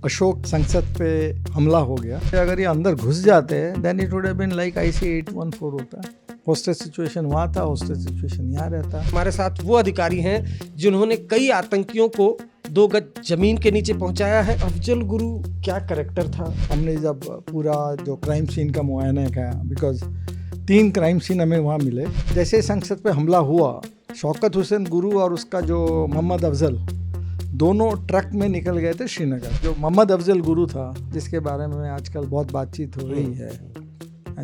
अशोक संसद पे हमला हो गया। अगर ये अंदर घुस जाते हैं then it would have been like IC 814 होता। हॉस्टेज सिचुएशन वहाँ था, हॉस्टेज सिचुएशन यहाँ रहता। हमारे साथ वो अधिकारी हैं जिन्होंने कई आतंकियों को 2 गज जमीन के नीचे पहुंचाया है। अफजल गुरु क्या कैरेक्टर था? हमने जब पूरा जो क्राइम सीन का मुआयना किया, बिकॉज 3 क्राइम सीन हमें वहाँ मिले। जैसे संसद पे हमला हुआ, शौकत हुसैन गुरु और उसका जो मोहम्मद अफजल दोनों ट्रक में निकल गए थे श्रीनगर। जो मोहम्मद अफजल गुरु था, जिसके बारे में आजकल बहुत बातचीत हो रही है,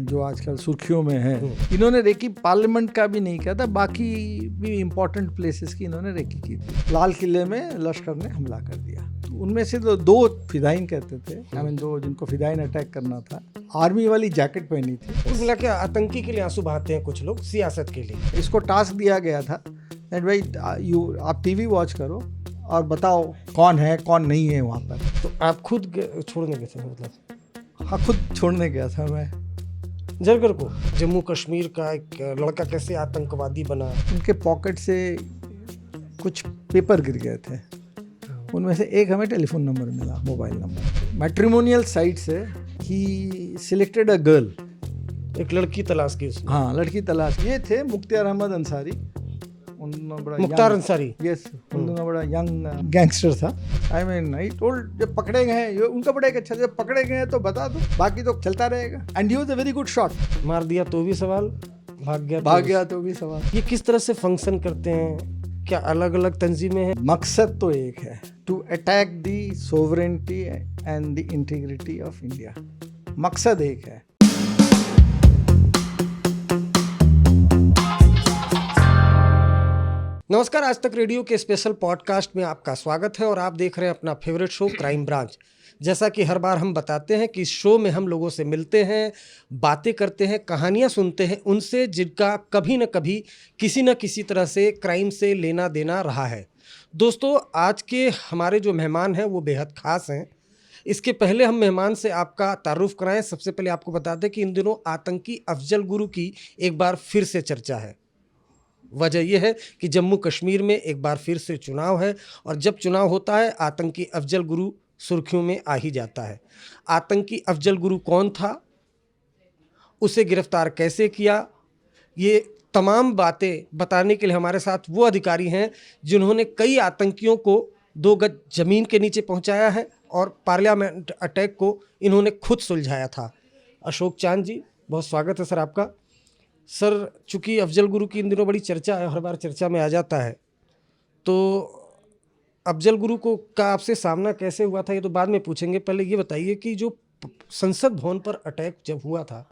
जो आजकल सुर्खियों में है, इन्होंने रेकी पार्लियामेंट का भी नहीं किया था, बाकी भी इम्पोर्टेंट प्लेसेस की इन्होंने रेकी की थी। लाल किले में लश्कर ने हमला कर दिया। उनमें से तो 2 फिदाइन कहते थे, दो जिनको फिदाइन अटैक करना था, आर्मी वाली जैकेट पहनी थी। कुल मिला के आतंकी के लिए आंसू बहाते हैं कुछ लोग सियासत के लिए। इसको टास्क दिया गया था दैट भाई आप टीवी वॉच करो और बताओ कौन है कौन नहीं है वहाँ पर। तो आप खुद छोड़ने गए थे? मतलब हाँ, खुद छोड़ने गया था मैं जरगर को। जम्मू कश्मीर का एक लड़का कैसे आतंकवादी बना? उनके पॉकेट से कुछ पेपर गिर गए थे, उनमें से एक हमें टेलीफोन नंबर मिला, मोबाइल नंबर। मैट्रिमोनियल साइट से ही सिलेक्टेड अ गर्ल, एक लड़की तलाश की उसने। हाँ, लड़की तलाश। ये थे मुख्तार अहमद अंसारी, मुख्तार अंसारी। यस, उनका बड़ा यंग गैंगस्टर था। आई मीन आई टोल्ड, जब पकड़े गए हैं, उनका बड़ा एक अच्छा, जब पकड़े गए हैं तो बता दो, बाकी तो चलता रहेगा। And he was a very good shot. मार दिया तो भी सवाल, भाग गया तो भी सवाल। ये किस तरह से फंक्शन करते हैं? क्या अलग अलग तंजीमें हैं? मकसद तो एक है, to attack the sovereignty and the integrity of India. मकसद एक है। नमस्कार, आज तक रेडियो के स्पेशल पॉडकास्ट में आपका स्वागत है और आप देख रहे हैं अपना फेवरेट शो क्राइम ब्रांच। जैसा कि हर बार हम बताते हैं कि इस शो में हम लोगों से मिलते हैं, बातें करते हैं, कहानियां सुनते हैं उनसे जिनका कभी न कभी किसी न किसी तरह से क्राइम से लेना देना रहा है। दोस्तों, आज के हमारे जो मेहमान हैं वो बेहद ख़ास हैं। इसके पहले हम मेहमान से आपका तारुफ कराएं। सबसे पहले आपको बता दें कि इन दिनों आतंकी अफजल गुरु की एक बार फिर से चर्चा है। वजह यह है कि जम्मू कश्मीर में एक बार फिर से चुनाव है और जब चुनाव होता है आतंकी अफजल गुरु सुर्खियों में आ ही जाता है। आतंकी अफजल गुरु कौन था, उसे गिरफ्तार कैसे किया, ये तमाम बातें बताने के लिए हमारे साथ वो अधिकारी हैं जिन्होंने कई आतंकियों को 2 गज जमीन के नीचे पहुंचाया है और पार्लियामेंट अटैक को इन्होंने खुद सुलझाया था। अशोक चांद जी, बहुत स्वागत है सर आपका। सर, चूँकि अफजल गुरु की इन दिनों बड़ी चर्चा है, हर बार चर्चा में आ जाता है, तो अफजल गुरु को का आपसे सामना कैसे हुआ था ये तो बाद में पूछेंगे। पहले ये बताइए कि जो संसद भवन पर अटैक जब हुआ था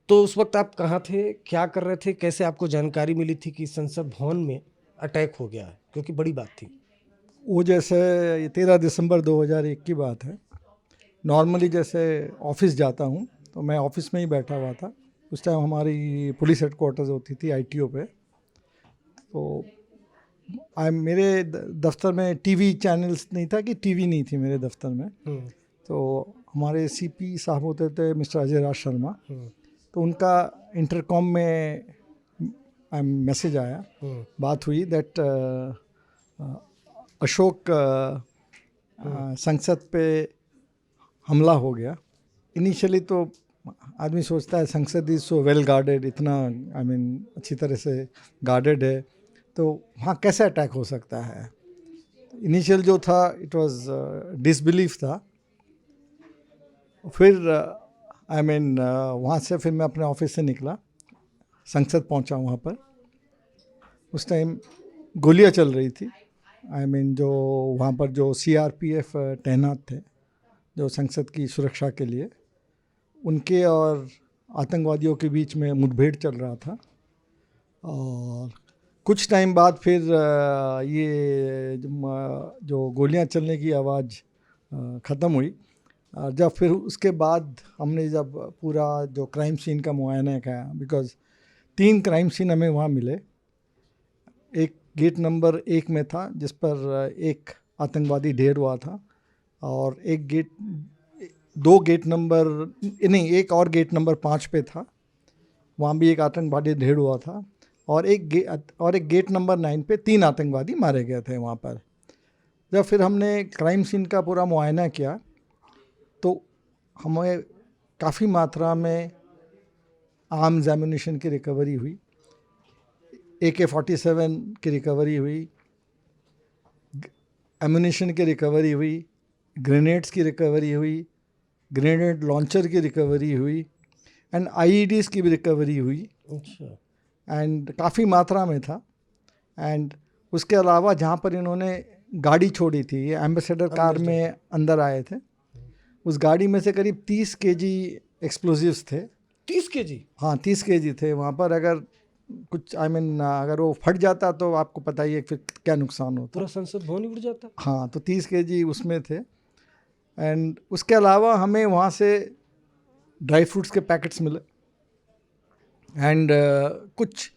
तो उस वक्त आप कहाँ थे, क्या कर रहे थे, कैसे आपको जानकारी मिली थी कि संसद भवन में अटैक हो गया है, क्योंकि बड़ी बात थी। वो जैसे 13 दिसंबर 2001 की बात है। नॉर्मली जैसे ऑफिस जाता हूँ तो मैं ऑफिस में ही बैठा हुआ था। उस टाइम हमारी पुलिस हेडक्वार्टर्स होती थी ITO पे। तो मेरे दफ्तर में टीवी चैनल्स नहीं था, कि टीवी नहीं थी मेरे दफ्तर में। तो हमारे CP साहब होते थे मिस्टर अजय राज शर्मा। तो उनका इंटरकॉम में मैसेज आया, बात हुई दैट अशोक संसद पे हमला हो गया। इनिशियली तो आदमी सोचता है संसद इज़ सो वेल गार्डेड, इतना अच्छी तरह से गार्डेड है, तो वहाँ कैसे अटैक हो सकता है। इनिशियल जो था इट वाज डिसबिलीफ था। फिर वहाँ से फिर मैं अपने ऑफिस से निकला, संसद पहुँचा। वहाँ पर उस टाइम गोलियाँ चल रही थी। जो वहाँ पर जो CRPF तैनात थे जो संसद की सुरक्षा के लिए, उनके और आतंकवादियों के बीच में मुठभेड़ चल रहा था। और कुछ टाइम बाद फिर ये जो गोलियां चलने की आवाज़ ख़त्म हुई। जब फिर उसके बाद हमने जब पूरा जो क्राइम सीन का मुआयना किया, बिकॉज़ 3 क्राइम सीन हमें वहाँ मिले। एक गेट नंबर 1 में था जिस पर एक आतंकवादी ढेर हुआ था, और एक और गेट नंबर 5 पे था, वहाँ भी एक आतंकवादी ढेर हुआ था। और एक गेट नंबर 9 पे 3 आतंकवादी मारे गए थे वहाँ पर। जब फिर हमने क्राइम सीन का पूरा मुआयना किया तो हमें काफ़ी मात्रा में आर्म्स एम्यूनिशन की रिकवरी हुई, AK-47 की रिकवरी हुई, एम्यूनिशन की रिकवरी हुई, ग्रेनेड्स की रिकवरी हुई, ग्रेनेड लॉन्चर की रिकवरी हुई एंड IEDs की भी रिकवरी हुई। अच्छा। एंड काफ़ी मात्रा में था। एंड उसके अलावा जहाँ पर इन्होंने गाड़ी छोड़ी थी, ये एम्बेसडर कार में अंदर आए थे, उस गाड़ी में से करीब 30 kg एक्सप्लोजिव्स थे। 30 केजी? हाँ, 30 kg थे वहाँ पर। अगर कुछ अगर वो फट जाता तो आपको पता ही है फिर क्या नुकसान होता। पूरा संसद भवन ही उड़ जाता। हाँ, तो 30 kg उसमें थे। एंड उसके अलावा हमें वहाँ से ड्राई फ्रूट्स के पैकेट्स मिले एंड कुछ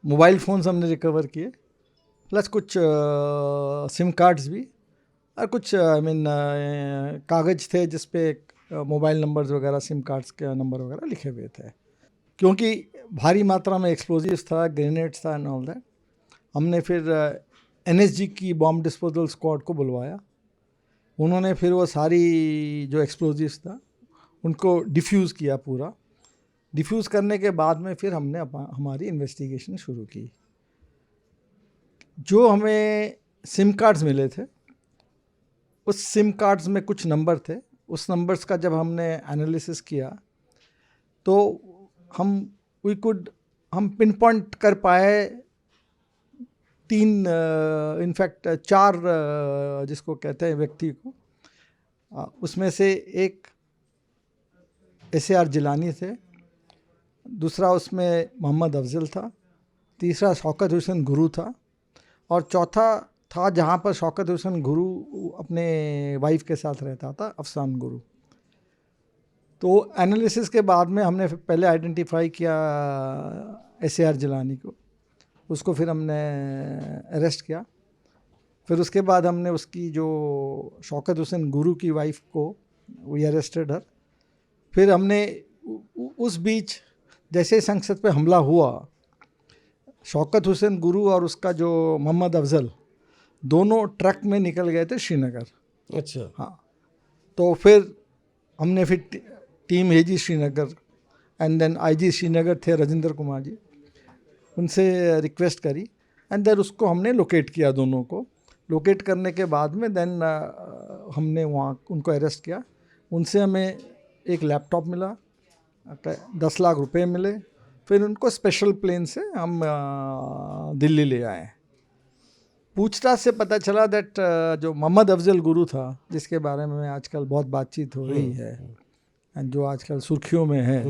मोबाइल फ़ोन्स हमने रिकवर किए, प्लस कुछ सिम कार्ड्स भी, और कुछ कागज़ थे जिस पे मोबाइल नंबर्स वगैरह, सिम कार्ड्स के नंबर वगैरह लिखे हुए थे। क्योंकि भारी मात्रा में एक्सप्लोजिव्स था, ग्रेनेड्स था एंड ऑल दैट, हमने फिर NSG की बॉम्ब डिस्पोजल स्क्वाड को बुलवाया। उन्होंने फिर वो सारी जो एक्सप्लोजिव्स था उनको डिफ्यूज़ किया पूरा। डिफ्यूज़ करने के बाद में फिर हमने हमारी इन्वेस्टिगेशन शुरू की। जो हमें सिम कार्ड्स मिले थे, उस सिम कार्ड्स में कुछ नंबर थे। उस नंबर्स का जब हमने एनालिसिस किया तो हम पिन पॉइंट कर पाए 3, इनफैक्ट 4 जिसको कहते हैं व्यक्ति को। उसमें से एक SAR जिलानी थे, दूसरा उसमें मोहम्मद अफजल था, तीसरा शौकत हुसैन गुरु था, और चौथा था जहाँ पर शौकत हुसैन गुरु अपने वाइफ के साथ रहता था, अफसान गुरु। तो एनालिसिस के बाद में हमने पहले आइडेंटिफाई किया SAR जिलानी को, उसको फिर हमने अरेस्ट किया। फिर उसके बाद हमने उसकी जो शौकत हुसैन गुरु की वाइफ को, वी अरेस्टेड हर। फिर हमने उस बीच जैसे ही संसद पे हमला हुआ, शौकत हुसैन गुरु और उसका जो मोहम्मद अफजल दोनों ट्रक में निकल गए थे श्रीनगर। अच्छा। हाँ, तो फिर हमने फिर टीम भेजी Srinagar and then IG Srinagar थे राजेंद्र कुमार जी, उनसे रिक्वेस्ट करी एंड देन उसको हमने लोकेट किया। दोनों को लोकेट करने के बाद में देन हमने वहाँ उनको अरेस्ट किया। उनसे हमें एक लैपटॉप मिला, 10 लाख रुपए मिले। फिर उनको स्पेशल प्लेन से हम दिल्ली ले आए। पूछताछ से पता चला दैट जो मोहम्मद अफजल गुरु था, जिसके बारे में आजकल बहुत बातचीत हो रही है एंड जो आजकल सुर्खियों में है,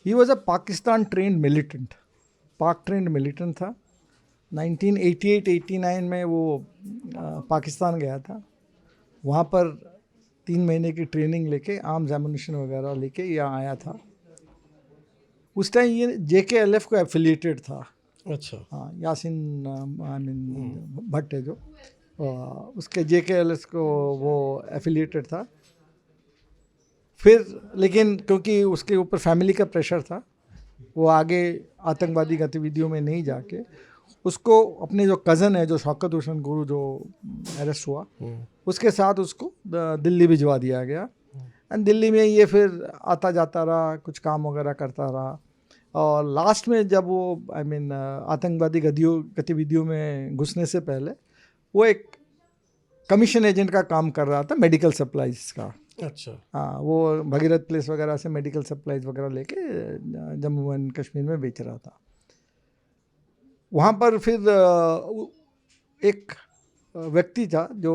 ही was a Pakistan trend militant, पाक ट्रेंड मिलिटेंट था। 1988-89 में वो पाकिस्तान गया था। वहाँ पर 3 महीने की ट्रेनिंग लेके, आर्म्स एम्यूनिशन वगैरह लेके यहाँ आया था। उस टाइम ये JKLF को एफिलिएटेड था। अच्छा। हाँ, यासिन भट्ट है जो, उसके JKLF को वो एफिलिएटेड था। फिर लेकिन क्योंकि उसके ऊपर फैमिली का प्रेशर था, वो आगे आतंकवादी गतिविधियों में नहीं जाके उसको अपने जो कज़न है, जो शौकत हुसैन गुरु जो अरेस्ट हुआ, उसके साथ उसको दिल्ली भिजवा दिया गया। एंड दिल्ली में ये फिर आता जाता रहा, कुछ काम वगैरह करता रहा। और लास्ट में जब वो आतंकवादी गतिविधियों में घुसने से पहले वो एक कमीशन एजेंट का काम कर रहा था, मेडिकल सप्लाइज का। अच्छा। हाँ, वो भगीरथ प्लेस वगैरह से मेडिकल सप्लाइज वगैरह लेके जम्मू एंड कश्मीर में बेच रहा था। वहाँ पर फिर एक व्यक्ति था जो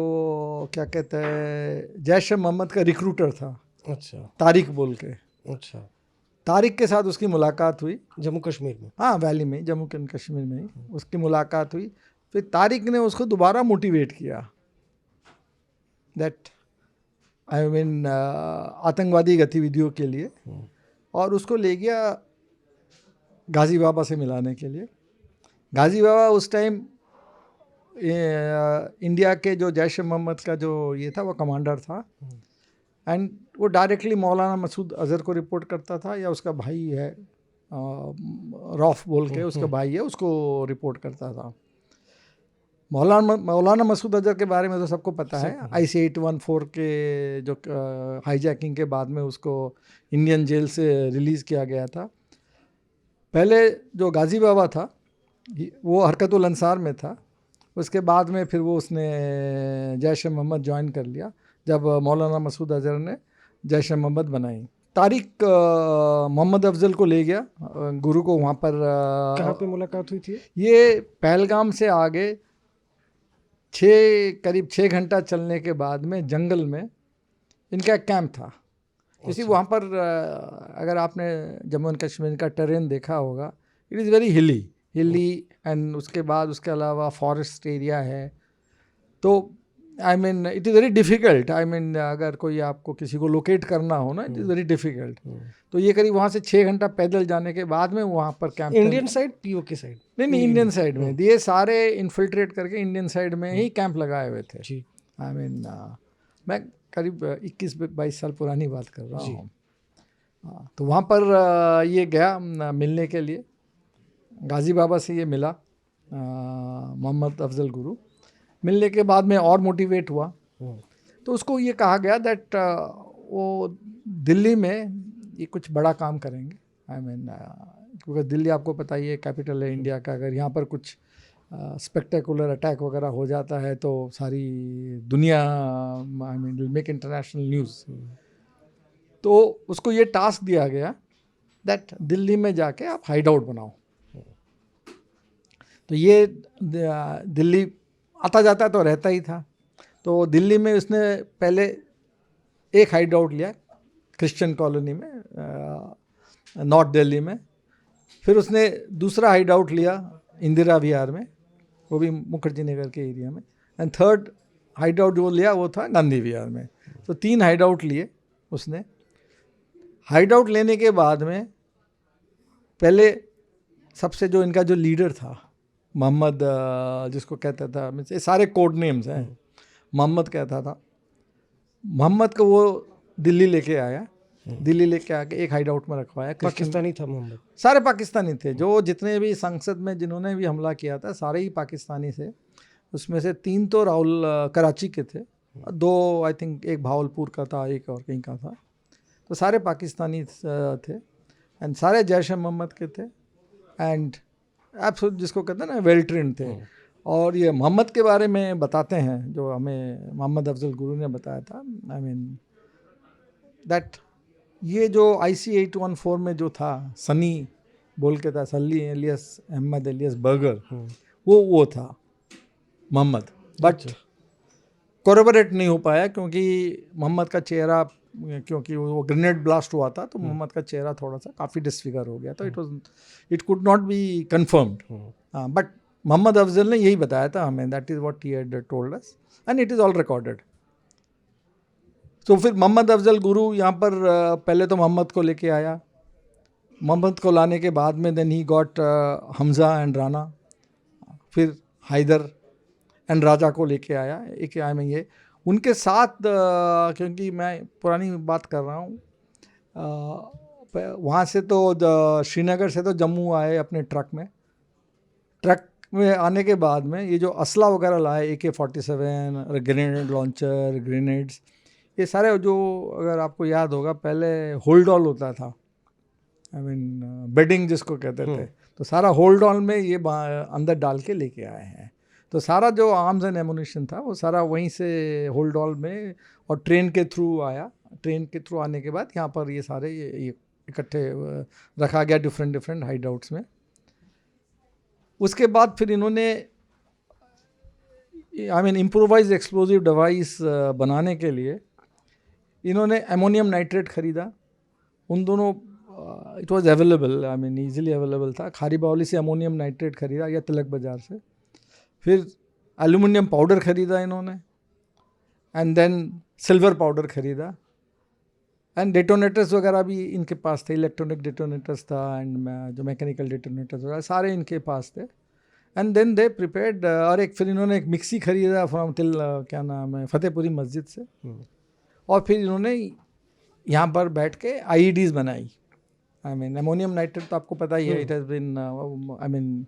क्या कहते हैं, जैश मोहम्मद का रिक्रूटर था। अच्छा। तारिक बोल के। अच्छा। तारिक के साथ उसकी मुलाकात हुई जम्मू कश्मीर में। हाँ, वैली में, जम्मू एंड कश्मीर में ही उसकी मुलाकात हुई। फिर तारिक ने उसको दोबारा मोटिवेट किया दैट आतंकवादी गतिविधियों के लिए, और उसको ले गया गाजी बाबा से मिलाने के लिए। गाजी बाबा उस टाइम इंडिया के जो जैश मोहम्मद का जो ये था, वो कमांडर था। एंड वो डायरेक्टली मौलाना मसूद अज़हर को रिपोर्ट करता था, या उसका भाई है रौफ बोल के उसका भाई है, उसको रिपोर्ट करता था। मौलाना मसूद अजहर के बारे में तो सबको पता है। IC-814 के जो हाईजैकिंग के बाद में उसको इंडियन जेल से रिलीज़ किया गया था। पहले जो गाजी बाबा था वो हरकतुल अंसार में था, उसके बाद में फिर वो उसने जैश ए मोहम्मद ज्वाइन कर लिया जब मौलाना मसूद अजहर ने जैश ए मोहम्मद बनाई। तारिक मोहम्मद अफजल को ले गया गुरु को वहाँ पर। कहाँ पे मुलाकात हुई थी? ये पहलगाम से आगे करीब 6 घंटा चलने के बाद में जंगल में इनका एक कैंप था। इसी वहाँ पर अगर आपने जम्मू एंड कश्मीर का टेरेन देखा होगा, इट इज़ वेरी हिली एंड उसके बाद उसके अलावा फॉरेस्ट एरिया है। तो I mean it is very difficult. I mean अगर कोई आपको किसी को लोकेट करना हो ना, इट इज़ वेरी डिफ़िकल्ट। तो ये करीब वहाँ से 6 घंटा पैदल जाने के बाद में वहाँ पर camp. Indian side, POK side? नहीं, इंडियन साइड में। ये सारे इन्फिल्ट्रेट करके इंडियन साइड में ही कैंप लगाए हुए थे जी। आई मीन मैं करीब 21-22 साल पुरानी बात कर रहा हूँ। तो वहाँ पर ये गया मिलने के लिए, गाजी बाबा से ये मिला मोहम्मद अफजल गुरु। मिलने के बाद में और मोटिवेट हुआ। तो उसको ये कहा गया दैट वो दिल्ली में ये कुछ बड़ा काम करेंगे। आई मीन क्योंकि दिल्ली आपको पता ही है कैपिटल है इंडिया का। अगर यहाँ पर कुछ स्पेक्टेकुलर अटैक वगैरह हो जाता है तो सारी दुनिया, I mean will make international news. तो उसको ये टास्क दिया गया दैट दिल्ली में जाके आप हाइड आउट बनाओ। तो ये दिल्ली आता जाता तो रहता ही था। तो दिल्ली में उसने पहले एक हाइड आउट लिया क्रिश्चियन कॉलोनी में, नॉर्थ दिल्ली में। फिर उसने दूसरा हाइड आउट लिया इंदिरा विहार में, वो भी मुखर्जी नगर के एरिया में। एंड थर्ड हाइड आउट जो लिया वो था गांधी विहार में। तो 3 हाइड आउट लिए उसने। हाइड आउट लेने के बाद में पहले सबसे जो इनका जो लीडर था मोहम्मद, जिसको कहता था, ये सारे कोड नेम्स हैं, मोहम्मद कहता था, मोहम्मद को वो दिल्ली लेके आया। दिल्ली लेके आके एक हाइड आउट में रखवाया। पाकिस्तानी था मोहम्मद? सारे पाकिस्तानी थे। जो जितने भी संसद में जिन्होंने भी हमला किया था सारे ही पाकिस्तानी थे। उसमें से 3 तो राहुल कराची के थे, 2 आई थिंक, एक भावलपुर का था, एक और कहीं का था। तो सारे पाकिस्तानी थे एंड सारे जैश ए मोहम्मद के थे एंड एब्सोल्यूट जिसको कहते हैं ना वेल ट्रेंड थे। और ये मोहम्मद के बारे में बताते हैं जो हमें मोहम्मद अफजल गुरु ने बताया था। आई मीन दैट ये जो IC-814 में जो था सनी बोल के था, सली एलियस अहमद एलियस बर्गर, वो था मोहम्मद। बट कोरबोरेट नहीं हो पाया क्योंकि मोहम्मद का चेहरा, क्योंकि वो ग्रेनेड ब्लास्ट हुआ था तो मोहम्मद का चेहरा थोड़ा सा काफ़ी डिसफिगर हो गया। तो it could not be confirmed. But Mohammad Afzal ने यही बताया था हमें, that is what he had told us and it is all recorded. तो फिर मोहम्मद अफजल गुरु यहाँ पर पहले तो मोहम्मद को लेके आया। मोहम्मद को लाने के बाद में then he got Hamza and Rana, फिर हैदर एंड राजा को लेके आया। एक आई में ये उनके साथ, क्योंकि मैं पुरानी बात कर रहा हूँ, वहाँ से तो श्रीनगर से तो जम्मू आए अपने ट्रक में आने के बाद में ये जो असला वगैरह लाए, AK-47, ग्रेनेड लॉन्चर, ग्रेनेड्स, ये सारे जो, अगर आपको याद होगा, पहले होल्ड ऑल होता था, आई मीन बेडिंग जिसको कहते थे। तो सारा होल्ड ऑल में ये अंदर डाल के लेके आए हैं। तो सारा जो आर्म्स एंड एमुनिशन था वो सारा वहीं से होल्ड ऑल में और ट्रेन के थ्रू आया। ट्रेन के थ्रू आने के बाद यहाँ पर ये सारे ये इकट्ठे रखा गया डिफरेंट हाइड आउट्स में। उसके बाद फिर इन्होंने I mean improvise explosive device बनाने के लिए इन्होंने अमोनियम नाइट्रेट ख़रीदा। उन दोनों it was available, I mean easily available था। खारी बावली से अमोनियम नाइट्रेट ख़रीदा या तिलक बाज़ार से। फिर एल्यूमिनियम पाउडर ख़रीदा इन्होंने एंड देन सिल्वर पाउडर ख़रीदा एंड डेटोनेटर्स वगैरह भी इनके पास थे। इलेक्ट्रॉनिक डेटोनेटर्स था एंड जो मैकेनिकल डेटोनेटर्स वगैरह सारे इनके पास थे। And then they prepared. और फिर इन्होंने एक मिक्सी ख़रीदा फ्रॉम क्या नाम है, फतेहपुरी मस्जिद से। और फिर इन्होंने यहाँ पर बैठ के IEDs बनाई। आई मीन अमोनियम नाइट्रेट तो आपको पता ही है, it has been I mean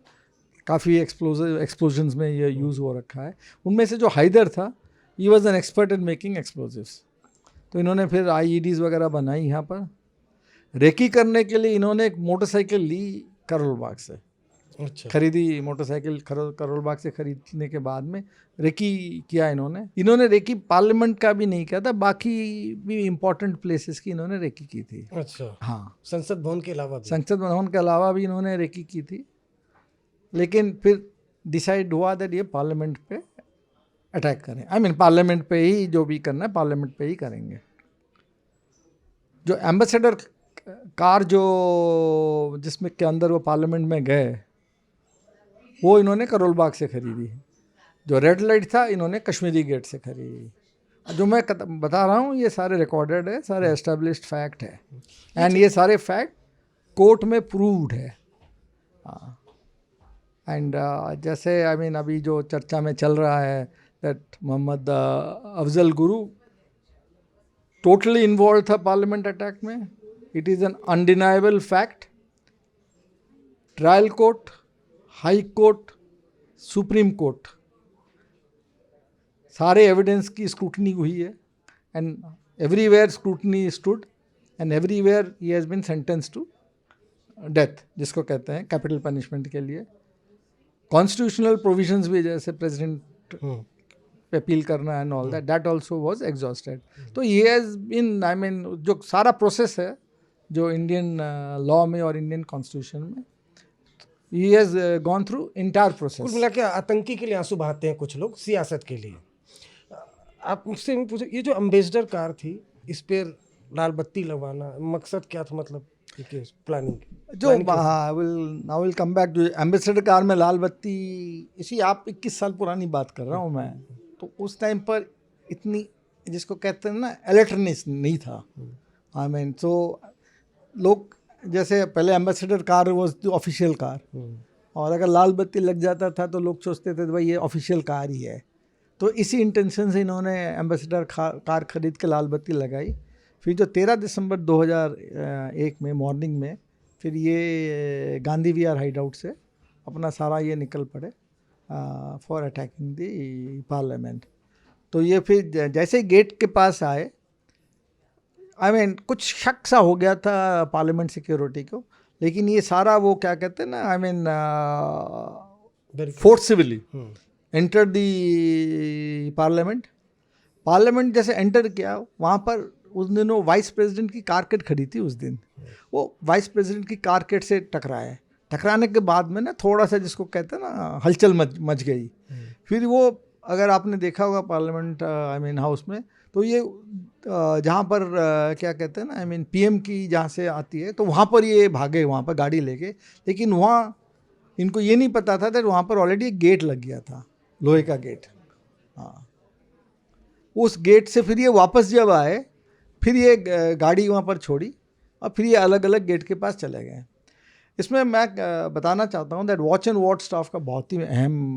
काफ़ी एक्सप्लोजन्स में ये यूज़ हो रखा है। उनमें से जो हैदर था, he was an expert in making explosives. तो इन्होंने फिर आईईडीज़ वगैरह बनाई यहाँ पर। रेकी करने के लिए इन्होंने एक मोटरसाइकिल ली करोल बाग से, अच्छा। खरीदी मोटरसाइकिल करोल बाग से खरीदने के बाद में रेकी किया इन्होंने रेकी पार्लियामेंट का भी नहीं किया था, बाकी भी इम्पोर्टेंट प्लेसेस की इन्होंने रेकी की थी। अच्छा, हाँ, संसद भवन के अलावा भी? संसद भवन के अलावा भी इन्होंने रेकी की थी, लेकिन फिर डिसाइड हुआ दैट ये पार्लियामेंट पे अटैक करें। आई मीन पार्लियामेंट पे ही जो भी करना है पार्लियामेंट पे ही करेंगे। जो एम्बेसडर कार जो जिसमें के अंदर वो पार्लियामेंट में गए, वो इन्होंने करोल बाग से खरीदी। जो रेड लाइट था इन्होंने कश्मीरी गेट से खरीदी। जो मैं बता रहा हूँ ये सारे रिकॉर्डेड है, सारे एस्टेब्लिश्ड फैक्ट है, एंड ये सारे फैक्ट कोर्ट में प्रूव्ड है। एंड जैसे आई मीन अभी जो चर्चा में चल रहा है that Mohammad Afzal Guru totally involve था पार्लियामेंट अटैक में, it is an undeniable fact. Trial court, high court, supreme court, सारे एविडेंस की स्क्रूटनी हुई है, and everywhere scrutiny stood, and everywhere he has been sentence to death, जिसको कहते हैं कैपिटल पनिशमेंट के लिए। कॉन्स्टिट्यूशनल प्रोविजंस भी, जैसे प्रेसिडेंट पे अपील करना and all that also was exhausted. तो ये हैज़ बीन, आई मीन जो सारा प्रोसेस है जो इंडियन लॉ में और इंडियन कॉन्स्टिट्यूशन में, he has gone through entire कुल प्रोसेस। मिला के आतंकी के लिए आंसू बहाते हैं कुछ लोग, सियासत के लिए। आप मुझसे भी पूछे, ये जो अम्बेसडर कार थी, इस पे लाल बत्ती लगवाना मकसद क्या था? मतलब प्लानिंग जो I will come back to ambassador car में लाल बत्ती। इसी आप 21 साल पुरानी बात कर रहा हूँ मैं, तो उस टाइम पर इतनी जिसको कहते हैं ना अलर्टनेस नहीं था। आई मीन सो लोग, जैसे पहले ambassador car was the official car, और अगर लाल बत्ती लग जाता था तो लोग सोचते थे भाई ये ऑफिशियल कार ही है। तो इसी इंटेंशन से इन्होंने एम्बेसडर कार खरीद के लाल बत्ती लगाई। फिर जो 13 दिसंबर 2001 में मॉर्निंग में फिर ये गांधी विहार हाइड आउट से अपना सारा ये निकल पड़े फॉर अटैकिंग द पार्लियामेंट। तो ये फिर जैसे ही गेट के पास आए, आई मीन कुछ शक सा हो गया था पार्लियामेंट सिक्योरिटी को, लेकिन ये सारा वो क्या कहते हैं ना, I mean forcibly enter the parliament जैसे एंटर किया, वहाँ पर उस दिनों वाइस प्रेसिडेंट की कारकेट खड़ी थी। उस दिन वो वाइस प्रेसिडेंट की कारकेट से टकराने के बाद में ना थोड़ा सा जिसको कहते हैं ना हलचल मच गई। फिर वो अगर आपने देखा होगा पार्लियामेंट आई मीन हाउस में, तो ये जहाँ पर क्या कहते हैं ना, आई मीन पीएम की जहाँ से आती है, तो वहाँ पर ये भागे, वहाँ पर गाड़ी लेके। लेकिन वहाँ इनको ये नहीं पता था कि वहाँ पर ऑलरेडी एक गेट लग गया था, लोहे का गेट। हाँ, उस गेट से फिर ये वापस जब आए, फिर ये गाड़ी वहाँ पर छोड़ी और फिर ये अलग अलग गेट के पास चले गए। इसमें मैं बताना चाहता हूँ that watch and ward staff का बहुत ही अहम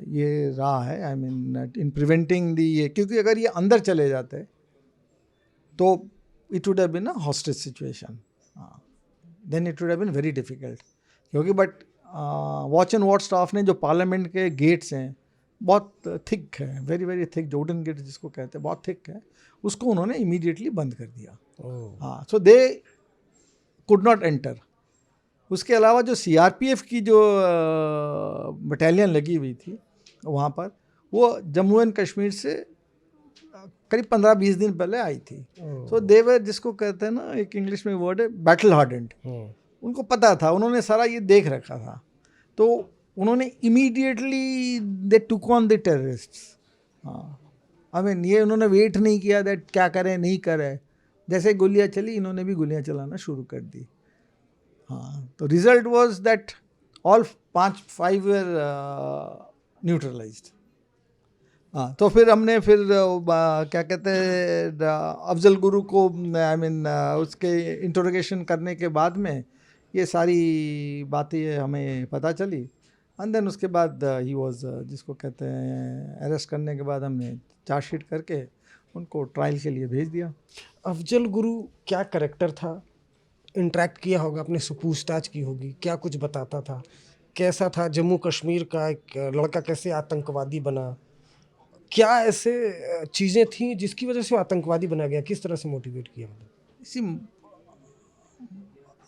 ये रहा है, आई मीन इन प्रिवेंटिंग दी ये, क्योंकि अगर ये अंदर चले जाते तो it would have been a hostage situation, then it would have been very difficult. क्योंकि but watch and ward staff ने जो पार्लियामेंट के गेट्स हैं बहुत थिक है, वेरी वेरी थिक, जो वुडन गेट जिसको कहते हैं बहुत थिक है, उसको उन्होंने इमीडिएटली बंद कर दिया। हाँ, सो दे कुड नॉट एंटर। उसके अलावा जो सीआरपीएफ की जो बटालियन लगी हुई थी वहाँ पर, वो जम्मू एंड कश्मीर से करीब 15-20 दिन पहले आई थी। सो दे वर, जिसको कहते हैं ना, एक इंग्लिश में वर्ड है बैटल हार्डेंड। उनको पता था, उन्होंने सारा ये देख रखा था, तो उन्होंने immediately they took on the terrorists. हाँ, आई मीन ये उन्होंने वेट नहीं किया दैट क्या करें नहीं करें, जैसे गोलियाँ चली इन्होंने भी गोलियाँ चलाना शुरू कर दी। हाँ, तो result was that all 5 were neutralised. हाँ, तो फिर हमने फिर क्या कहते हैं अफजल गुरु को, आई मीन उसके इंटरोगेशन करने के बाद में ये सारी बातें हमें पता चली, एंड देन उसके बाद ही वाज, जिसको कहते हैं, अरेस्ट करने के बाद हमने चार्जशीट करके उनको ट्रायल के लिए भेज दिया। अफजल गुरु क्या कैरेक्टर था? इंटरेक्ट किया होगा, अपने से पूछताछ की होगी, क्या कुछ बताता था, कैसा था जम्मू कश्मीर का एक लड़का कैसे आतंकवादी बना, क्या ऐसे चीज़ें थी जिसकी वजह से वो आतंकवादी बना गया, किस तरह से मोटिवेट किया? मतलब इसी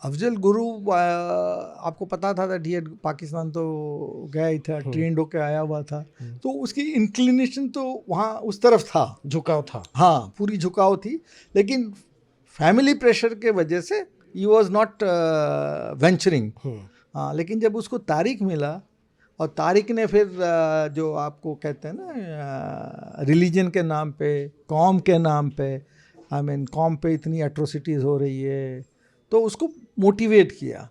अफजल गुरु आपको पता था दैट ये पाकिस्तान तो गया ही था, ट्रेंड होके आया हुआ था, तो उसकी इंक्लिनेशन तो वहाँ उस तरफ था, झुकाव था। हाँ पूरी झुकाव थी, लेकिन फैमिली प्रेशर के वजह से ही वॉज नॉट वेंचरिंग। हाँ, लेकिन जब उसको तारिक मिला और तारिक ने फिर जो आपको कहते हैं ना रिलीजन के नाम पे, कौम के नाम पे, आई मीन कौम पे इतनी एट्रोसिटीज़ हो रही है, तो उसको मोटिवेट किया।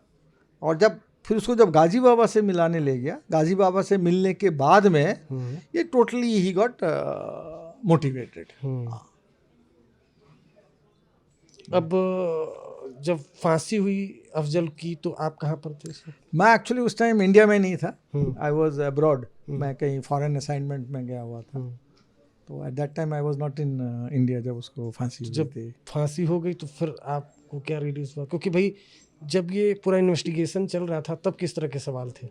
और जब फिर उसको जब गाजी बाबा से मिलाने ले गया, गाजी बाबा से मिलने के बाद में ये टोटली ही गॉट मोटिवेटेड। अब जब फांसी हुई अफजल की तो आप कहाँ पर थे सर? मैं एक्चुअली उस टाइम इंडिया में नहीं था, आई वॉज अब्रॉड, मैं कहीं फॉरेन असाइनमेंट में गया हुआ था, तो at that time I was not in India जब उसको फांसी हुई जब थी। फांसी हो गई तो फिर आपको क्या रिलीज हुआ? क्योंकि भाई जब ये पूरा इन्वेस्टिगेशन चल रहा था तब किस तरह के सवाल थे?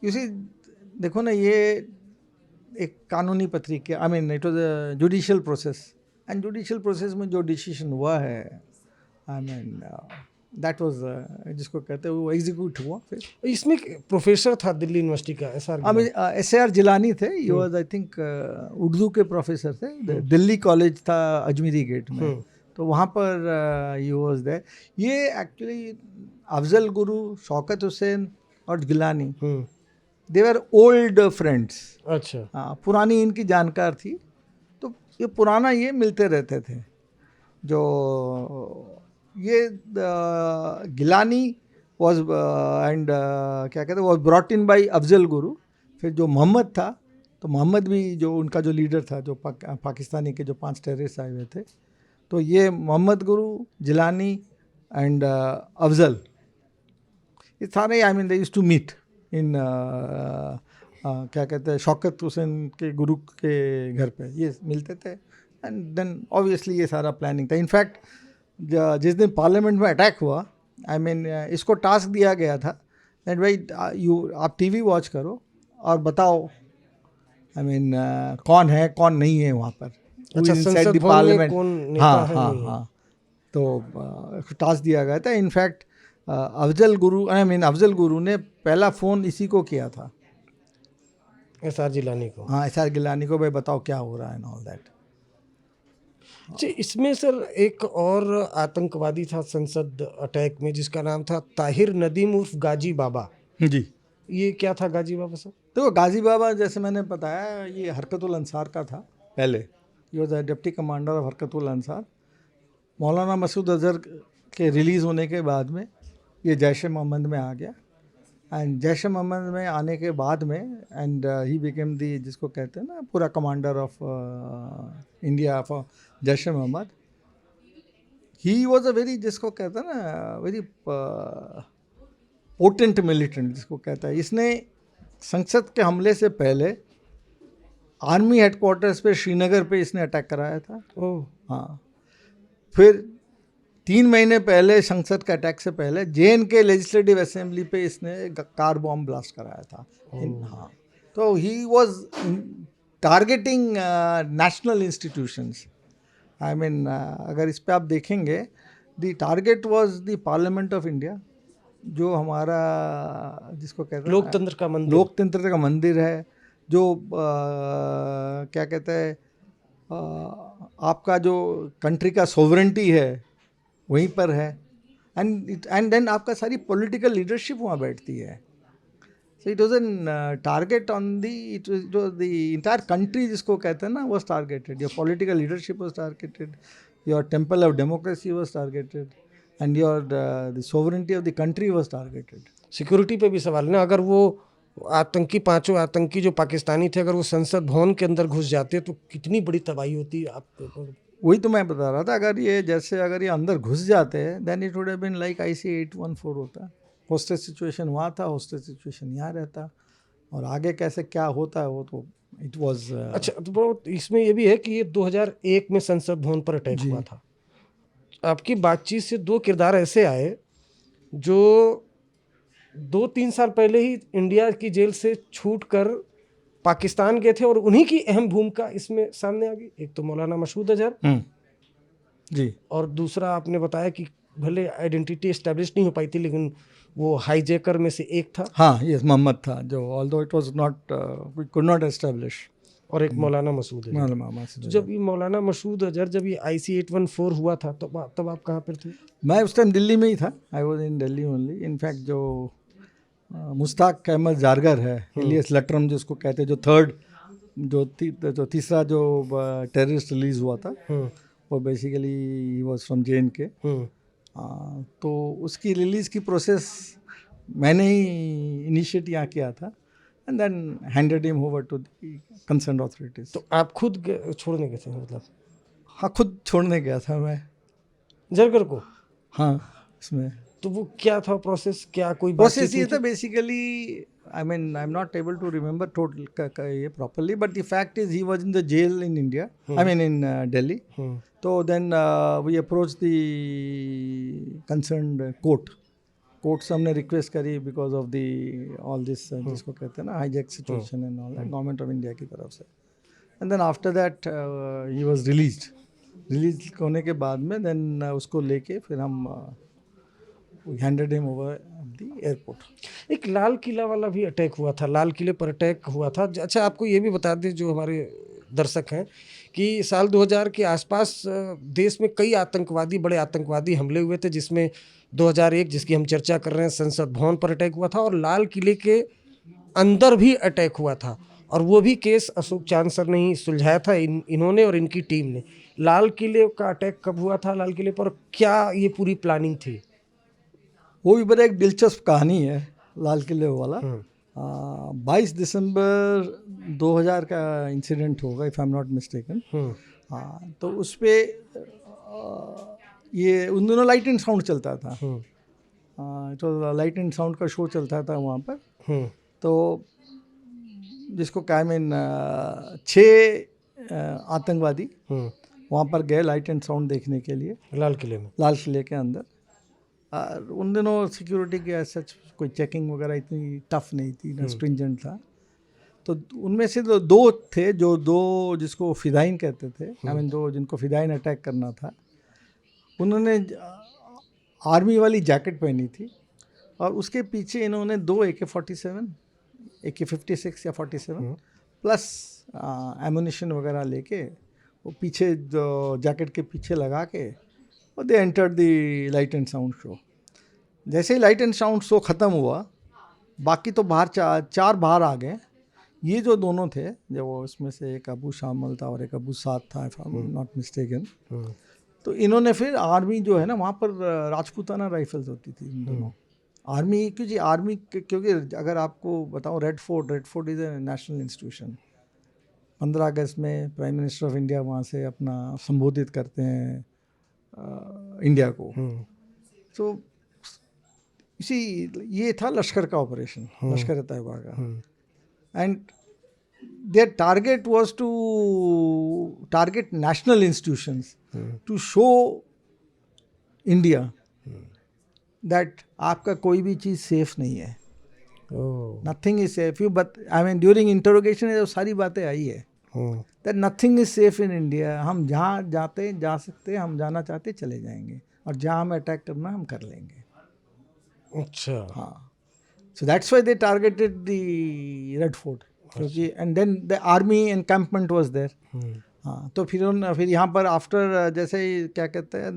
यूसी देखो ना, ये एक कानूनी पत्रिका, I mean it was a judicial process, and judicial process में जो डिसीजन हुआ है, आई मीन दैट वाज जिसको कहते हैं वो एग्जीक्यूट हुआ। फिर इसमें एक प्रोफेसर था दिल्ली यूनिवर्सिटी का, SAR जिलानी थे, ये वाज आई थिंक उर्दू के प्रोफेसर थे, दिल्ली कॉलेज था अजमेरी गेट में, तो वहाँ पर ये वाज देयर। ये एक्चुअली अफजल गुरु, शौकत हुसैन और गिलानी, दे वर ओल्ड फ्रेंड्स। अच्छा, हाँ, पुरानी इनकी जानकार थी, तो ये पुराना ये मिलते रहते थे। जो ये गिलानी वॉज एंड क्या कहते हैं, was brought in by Afzal Guru. फिर जो मोहम्मद था, तो मोहम्मद भी जो उनका जो लीडर था, जो पाकिस्तानी के जो 5 टेररिस्ट आए हुए थे, तो ये मोहम्मद गुरु, जिलानी एंड अफजल, ये सारे I mean they used to meet in क्या कहते हैं, शौकत हुसैन के गुरु के घर पे ये मिलते थे, एंड देन ऑब्वियसली ये सारा प्लानिंग था। इनफैक्ट जिस दिन पार्लियामेंट में अटैक हुआ, आई मीन इसको टास्क दिया गया था दैट भाई आप टीवी वॉच करो और बताओ, आई मीन कौन है कौन नहीं है वहाँ पर। अच्छा, संसद भवन में कौन नेता हाँ है, हाँ नहीं है? हाँ, तो टास्क दिया गया था। In fact Afzal Guru, I mean Afzal Guru ने पहला फ़ोन इसी को किया था, SR जिलानी को। हाँ SR गिलानी को, भाई बताओ क्या हो रहा है एंड ऑल दैट। अच्छा, इसमें सर एक और आतंकवादी था संसद अटैक में जिसका नाम था ताहिर नदीम उर्फ गाजी बाबा। जी, ये क्या था गाजी बाबा सर? तो गाजी बाबा जैसे मैंने बताया, ये हरकतुल अंसार का था पहले, ये was deputy commander of Harkatul Ansar. Maulana Masood Azhar के रिलीज़ होने के बाद में ये जैश मोहम्मद में आ गया, एंड जैश मोहम्मद में आने के बाद में एंड ही बिकेम दी, जिसको कहते हैं ना पूरा commander of India for Jaish Mohammad. He was a very, जिसको कहते हैं ना वेरी पोटेंट मिलिटेंट, जिसको कहता है। इसने संसद के हमले से पहले आर्मी हेडक्वार्टर्स पे श्रीनगर पे इसने अटैक कराया था। ओह, हाँ, फिर 3 महीने पहले संसद के अटैक से पहले JNK लेजिस्लेटिव असेंबली पे इसने कार बॉम्ब ब्लास्ट कराया था। हाँ, तो he was targeting national institutions. I mean अगर इस पे आप देखेंगे, the target was the parliament of India, जो हमारा जिसको कहते हैं लोकतंत्र का मंदिर। लोकतंत्र का मंदिर है, जो क्या कहते हैं आपका जो कंट्री का सोवरेंटी है वहीं पर है, एंड देन आपका सारी पॉलिटिकल लीडरशिप वहाँ बैठती है। So it was an target on the, it was the entire country, जिसको कहते हैं ना, was targeted. Your political leadership was targeted, your temple of democracy was targeted, and your the sovereignty of the country was targeted. Security पे भी सवाल है ना, अगर वो आतंकी, 5 आतंकी जो पाकिस्तानी थे, अगर वो संसद भवन के अंदर घुस जाते तो कितनी बड़ी तबाही होती। आप वही तो मैं बता रहा था, अगर ये अंदर घुस जाते हैं, then it would have been like IC 814 होता। होस्टेज सिचुएशन वहाँ था, होस्टेज सिचुएशन यहाँ रहता, और आगे कैसे क्या होता है वो तो इट वाज। अच्छा, तो इसमें ये भी है कि ये 2001 में संसद भवन पर अटैक हुआ था। आपकी बातचीत से 2 किरदार ऐसे आए जो 2-3 साल पहले ही इंडिया की जेल से छूट कर पाकिस्तान गए थे और उन्हीं की अहम भूमिका इसमें सामने आ गई। एक तो मौलाना मसूद अजहर जी और दूसरा आपने बताया कि भले आइडेंटिटी एस्टेब्लिश नहीं हो पाई थी लेकिन वो हाईजैकर में से एक था हाँ यस मोहम्मद था जो although it was not we could not establish और एक मौलाना मसूद अजहर। मौलाना तो जब ये मौलाना मसूद अजहर जब ये IC 814 हुआ था तब आप कहाँ पर थे? मैं उस टाइम दिल्ली में ही था। I was in Delhi only. In fact जो मुश्ताक अहमद जारगर है, इलियस लटरम जिसको कहते हैं, जो थर्ड जो तीसरा जो टेररिस्ट रिलीज हुआ था, वो basically he was from JNK। तो उसकी रिलीज़ की प्रोसेस मैंने ही इनिशिएट यहाँ किया था and then handed him over to the concern authorities. तो आप खुद छोड़ने गए थे मतलब? हाँ, खुद छोड़ने गया था मैं। जरगर को? हाँ, इसमें तो वो क्या था प्रोसेस, क्या कोई प्रोसेस ये था basically, I mean I am not able to remember total ये properly, but the fact is he was in the jail in India, I mean in Delhi. तो then we approach the concerned court से हमने request करी because of the all this जिसको कहते हैं ना hijack situation and all, government of India की तरफ से। And then after that he was release होने के बाद में देन उसको लेके फिर हम handed him over the airport. एक लाल किला वाला भी अटैक हुआ था, लाल किले पर अटैक हुआ था। अच्छा, आपको ये भी बता दें जो हमारे दर्शक हैं कि साल 2000 के आसपास देश में कई बड़े आतंकवादी हमले हुए थे, जिसमें 2001 जिसकी हम चर्चा कर रहे हैं संसद भवन पर अटैक हुआ था और लाल किले के अंदर भी अटैक हुआ था और वो भी केस अशोक चांद सर ने ही सुलझाया था, इन्होंने और इनकी टीम ने। लाल किले का अटैक कब हुआ था, लाल किले पर क्या ये पूरी प्लानिंग थी? वो भी बड़ा एक दिलचस्प कहानी है लाल किले वाला। 22 दिसंबर 2000 का इंसिडेंट होगा if I am not mistaken. हाँ, तो उस पर ये उन दिनों लाइट एंड साउंड चलता था। तो लाइट एंड साउंड का शो चलता था वहाँ पर। तो जिसको क्या मीन 6 आतंकवादी वहाँ पर गए लाइट एंड साउंड देखने के लिए लाल किले के अंदर। और उन दिनों सिक्योरिटी के सच कोई चेकिंग वगैरह इतनी टफ नहीं थी, ना स्ट्रिंजेंट था। तो उनमें से तो 2 थे, जो 2 जिसको फिदाइन कहते थे, आई मीन 2 जिनको फिदाइन अटैक करना था, उन्होंने आर्मी वाली जैकेट पहनी थी और उसके पीछे इन्होंने 2 AK-47 AK-56 या 47 प्लस एमुनिशन वगैरह लेके वो पीछे जो जैकेट के पीछे लगा के और they entered the light and sound show. जैसे ही लाइट एंड साउंड शो ख़त्म हुआ, बाकी तो बाहर 4 बाहर आ गए। ये जो दोनों थे, जो वो इसमें से एक अबू शामिल था और एक अबू साद था, if I am not mistaken. तो इन्होंने फिर आर्मी जो है ना, वहाँ पर राजपूताना राइफल्स होती थी इन दोनों आर्मी, क्योंकि अगर आपको बताऊँ, red fort is a national institution. 15 अगस्त में प्राइम मिनिस्टर ऑफ इंडिया वहाँ से अपना संबोधित करते हैं इंडिया को। तो इसी ये था लश्कर का ऑपरेशन, लश्कर तैयबा का। And their target was to target national institutions to show India that आपका कोई भी चीज़ सेफ नहीं है, nothing is safe. But I mean during interrogation ये सारी बातें आई है that nothing is safe in India. हम जहाँ जाते जा सकते, हम जाना चाहते चले जाएंगे, और जहाँ हमें अटैक करना हम कर लेंगे। अच्छा, हाँ, so that's why they targeted the red fort, क्योंकि and then the army encampment was there. हाँ, तो फिर यहाँ पर आफ्टर जैसे ही क्या कहते हैं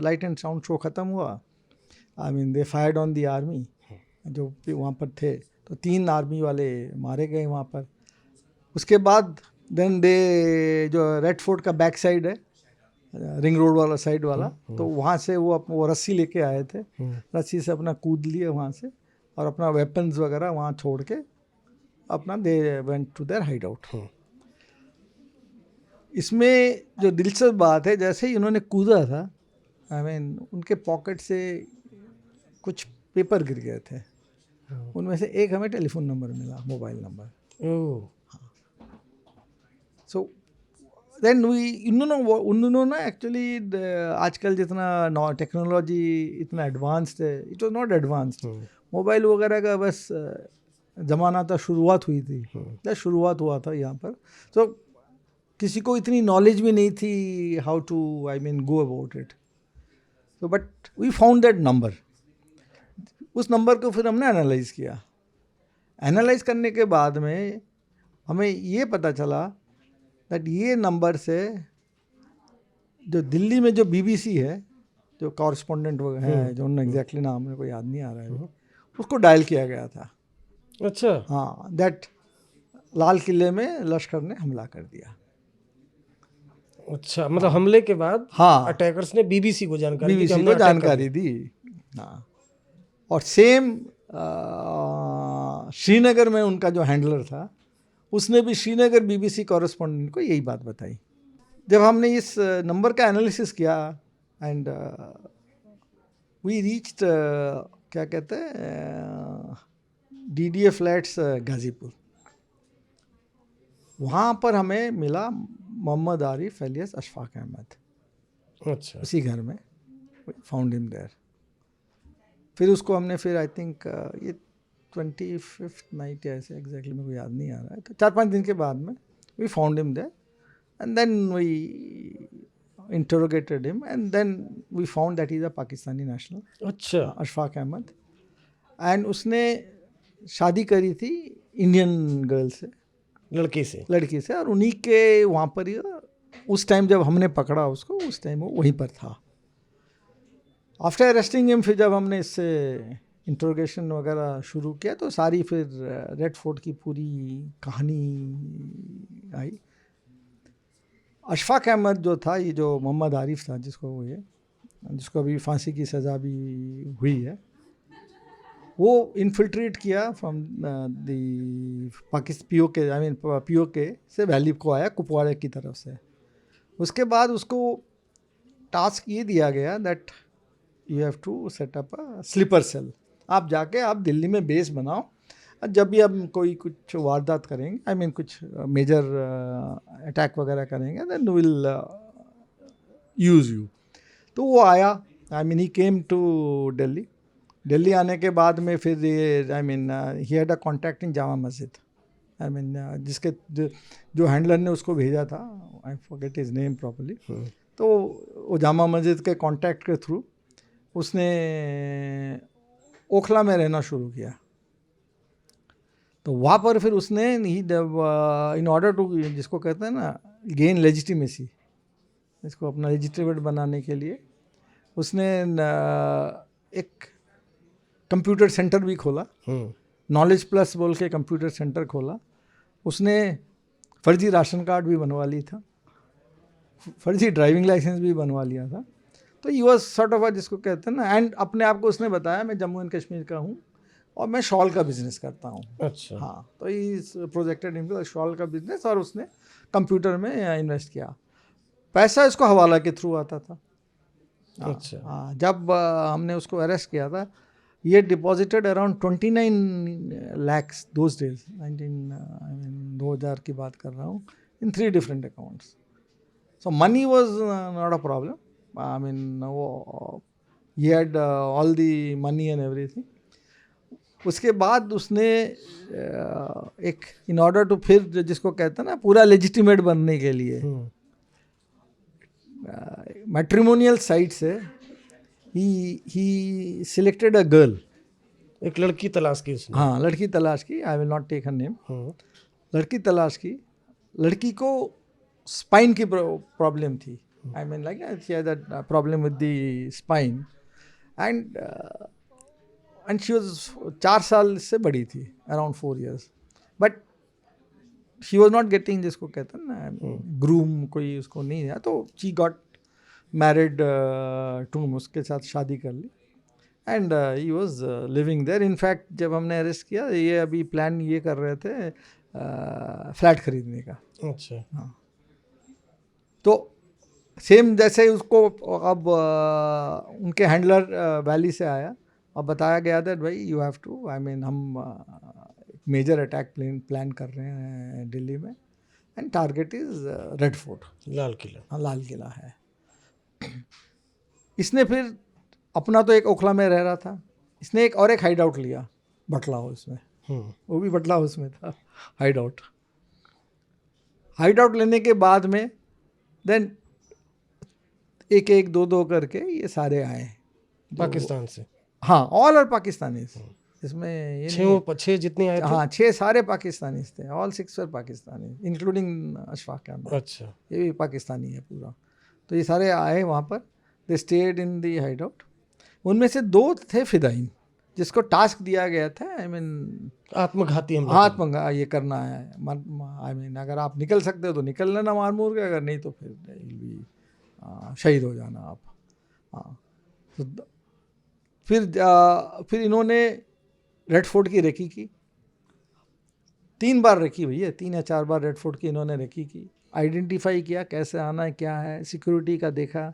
लाइट एंड साउंड शो ख़त्म हुआ, आई mean they fired on the army जो वहाँ पर थे। तो 3 आर्मी वाले मारे गए वहाँ पर। उसके बाद देन दे जो रेड फोर्ट का बैक साइड है, रिंग रोड वाला साइड वाला, तो वहाँ से वो रस्सी लेके आए थे, रस्सी से अपना कूद लिए वहाँ से और अपना वेपन्स वगैरह वहाँ छोड़ के अपना they went to their hideout. इसमें जो दिलचस्प बात है, जैसे ही उन्होंने कूदा था, आई मीन उनके पॉकेट से कुछ पेपर गिर गए थे। उनमें से एक हमें टेलीफोन नंबर मिला, मोबाइल नंबर। सो देन उन्होंने ना एक्चुअली आजकल जितना टेक्नोलॉजी इतना एडवांस्ड है, it was not advanced. Mobile वगैरह का बस ज़माना था, शुरुआत हुई थी, जब शुरुआत हुआ था यहाँ पर, तो किसी को इतनी नॉलेज भी नहीं थी how to go about it. तो but we found that number. उस नंबर को फिर हमने एनालाइज किया। एनालाइज करने के बाद में हमें ये पता चला दैट ये नंबर से जो दिल्ली में जो बीबीसी है, जो कॉरेस्पॉन्डेंट है, जो उन्होंने एग्जैक्टली नाम मेरे को याद नहीं आ रहा है, उसको डायल किया गया था। अच्छा, हाँ, दैट लाल किले में लश्कर ने हमला कर दिया। अच्छा, मतलब हमले के बाद हाँ, अटैकर्स ने बीबीसी को जानकारी दी कि बीबीसी हमने को अटैक कर जानकारी दी। हाँ, और सेम श्रीनगर में उनका जो हैंडलर था, उसने भी श्रीनगर बीबीसी कॉरेस्पॉन्डेंट को यही बात बताई। जब हमने इस नंबर का एनालिसिस किया एंड वी रीच्ड, क्या कहते हैं, डीडीए फ्लैट्स गाजीपुर। वहाँ पर हमें मिला मोहम्मद आरिफ एलियस अशफाक अहमद, दिया। अच्छा, उसी घर में, फाउंड हिम देयर। फिर उसको हमने फिर आई थिंक ये 25th नाइट या ऐसे एग्जैक्टली मेरे को याद नहीं आ रहा है, तो 4-5 दिन के बाद में we found him there and then we interrogated him and then we found that he is a Pakistani national, अच्छा, अशफाक अहमद। एंड उसने शादी करी थी इंडियन गर्ल से, लड़की से, और उन्हीं के वहाँ पर ही उस टाइम जब हमने पकड़ा उसको, उस टाइम वो वहीं पर था। आफ्टर अरेस्टिंग हिम, फिर जब हमने इससे इंट्रोगेशन वगैरह शुरू किया तो सारी फिर रेड फोर्ट की पूरी कहानी आई। अशफाक अहमद जो था, ये जो मोहम्मद आरिफ था, जिसको अभी फांसी की सज़ा भी हुई है, वो इन्फिल्ट्रेट किया फ्रॉम द पाकिस्तान पीओके से वैली को आया, कुपवाड़ा की तरफ से। उसके बाद उसको टास्क ये दिया गया that you have to set up a sleeper cell. आप जाके आप दिल्ली में बेस बनाओ, जब भी हम कोई कुछ वारदात करेंगे, कुछ मेजर अटैक वगैरह करेंगे, देन विल यूज़ यू। तो वो आया, ही केम टू दिल्ली आने के बाद में फिर ये ही हैड अ कॉन्टैक्ट इन जामा मस्जिद। जिसके जो हैंडलर ने उसको भेजा था, I forget his name properly, तो वो जामा मस्जिद के कॉन्टैक्ट के थ्रू उसने ओखला में रहना शुरू किया। तो वहाँ पर फिर उसने इन ऑर्डर टू, जिसको कहते हैं ना, गेन लेजिटिमेसी, इसको अपना लेजिटिमेट बनाने के लिए उसने एक कंप्यूटर सेंटर भी खोला, नॉलेज प्लस बोल के कंप्यूटर सेंटर खोला। उसने फर्जी राशन कार्ड भी बनवा ली था, फर्जी ड्राइविंग लाइसेंस भी बनवा लिया था। तो ही वॉज सॉर्ट ऑफ, जिसको कहते हैं ना, एंड अपने आप को उसने बताया मैं जम्मू एंड कश्मीर का हूँ और मैं शॉल का बिजनेस करता हूँ। अच्छा, हाँ, तो ही प्रोजेक्टेड इन शॉल का बिजनेस, और उसने कंप्यूटर में इन्वेस्ट किया। पैसा इसको हवाला के थ्रू आता था। अच्छा, हाँ, जब हमने उसको अरेस्ट किया था, ये deposited around 29 lakhs those days, 2000 की बात कर रहा हूँ, इन 3 different accounts. So money was not a problem, he had all the money and everything. उसके बाद उसने एक इन ऑर्डर टू, फिर जिसको कहते हैं ना, पूरा लेजिटिमेट बनने के लिए मैट्रिमोनियल साइट से ही सिलेक्टेड अ गर्ल, एक लड़की तलाश की उसने। हाँ, लड़की तलाश की, I will not take her name. लड़की तलाश की, लड़की को स्पाइन की प्रॉब्लम थी, she had that problem with the spine, and she was 4 साल से बड़ी थी, around 4 years, but she was not getting, जिसको कहते हैं ना, ग्रूम कोई उसको नहीं है, तो शी गॉट मैरिड टू, उसके साथ शादी कर ली, and he was living there. In fact जब हमने अरेस्ट किया, ये अभी प्लान ये कर रहे थे फ्लैट खरीदने का। अच्छा, हाँ, तो सेम जैसे उसको अब उनके हैंडलर वैली से आया और बताया गया था भाई यू हैव टू, हम मेजर अटैक प्लान कर रहे हैं दिल्ली में, and target is red fort, Lal Qila. हाँ, लाल किला है। इसने फिर अपना तो एक ओखला में रह रहा था, इसने एक हाइड आउट लिया बटला हाउस में, वो भी बटला हाउस में था हाइड आउट लेने के बाद में देन एक एक दो दो करके ये सारे आए पाकिस्तान से। हाँ, ऑल आर पाकिस्तानी, इसमें ये नहीं छः जितने आए थे। हाँ 6 सारे पाकिस्तानी थे, ऑल 6 वर पाकिस्तानी इंक्लूडिंग अशफाक खान। अच्छा, ये भी पाकिस्तानी है पूरा। तो ये सारे आए वहाँ पर, they stayed in the hide out. उनमें से 2 थे फिदाइन, जिसको टास्क दिया गया था, आई मीन आत्मघाती हमला ये करना है। आई मीन अगर आप निकल सकते हो तो निकल लेना मार मूर के, अगर नहीं तो फिर भी शहीद हो जाना आप। हाँ, तो फिर इन्होंने रेड फोर्ट की रेकी की, 3 बार रेकी भैया, 3 या 4 बार रेड फोर्ट की इन्होंने रेकी की। आइडेंटिफाई किया कैसे आना है, क्या है, सिक्योरिटी का देखा,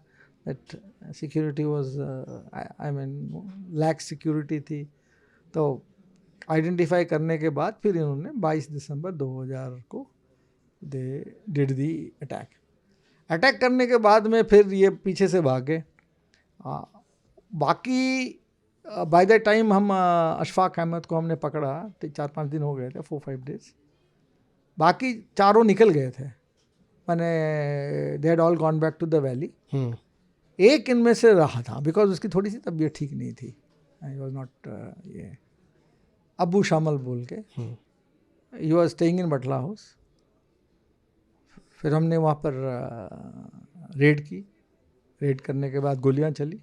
that security was I mean lack security थी। तो आइडेंटिफाई करने के बाद फिर इन्होंने 22 दिसंबर 2000 को दे डिड दी अटैक करने के बाद में फिर ये पीछे से भागे। बाकी बाय द टाइम हम अशफाक अहमद को हमने पकड़ा, 4-5 दिन हो गए थे, 4-5 डेज। बाकी चारों निकल गए थे, मैंने they had all gone back to the valley. एक इनमें से रहा था, बिकॉज उसकी थोड़ी सी तबीयत ठीक नहीं थी, आई वॉज नॉट ये अबू शामल बोल के, he was staying in Battala house. फिर हमने वहाँ पर रेड करने के बाद गोलियाँ चली,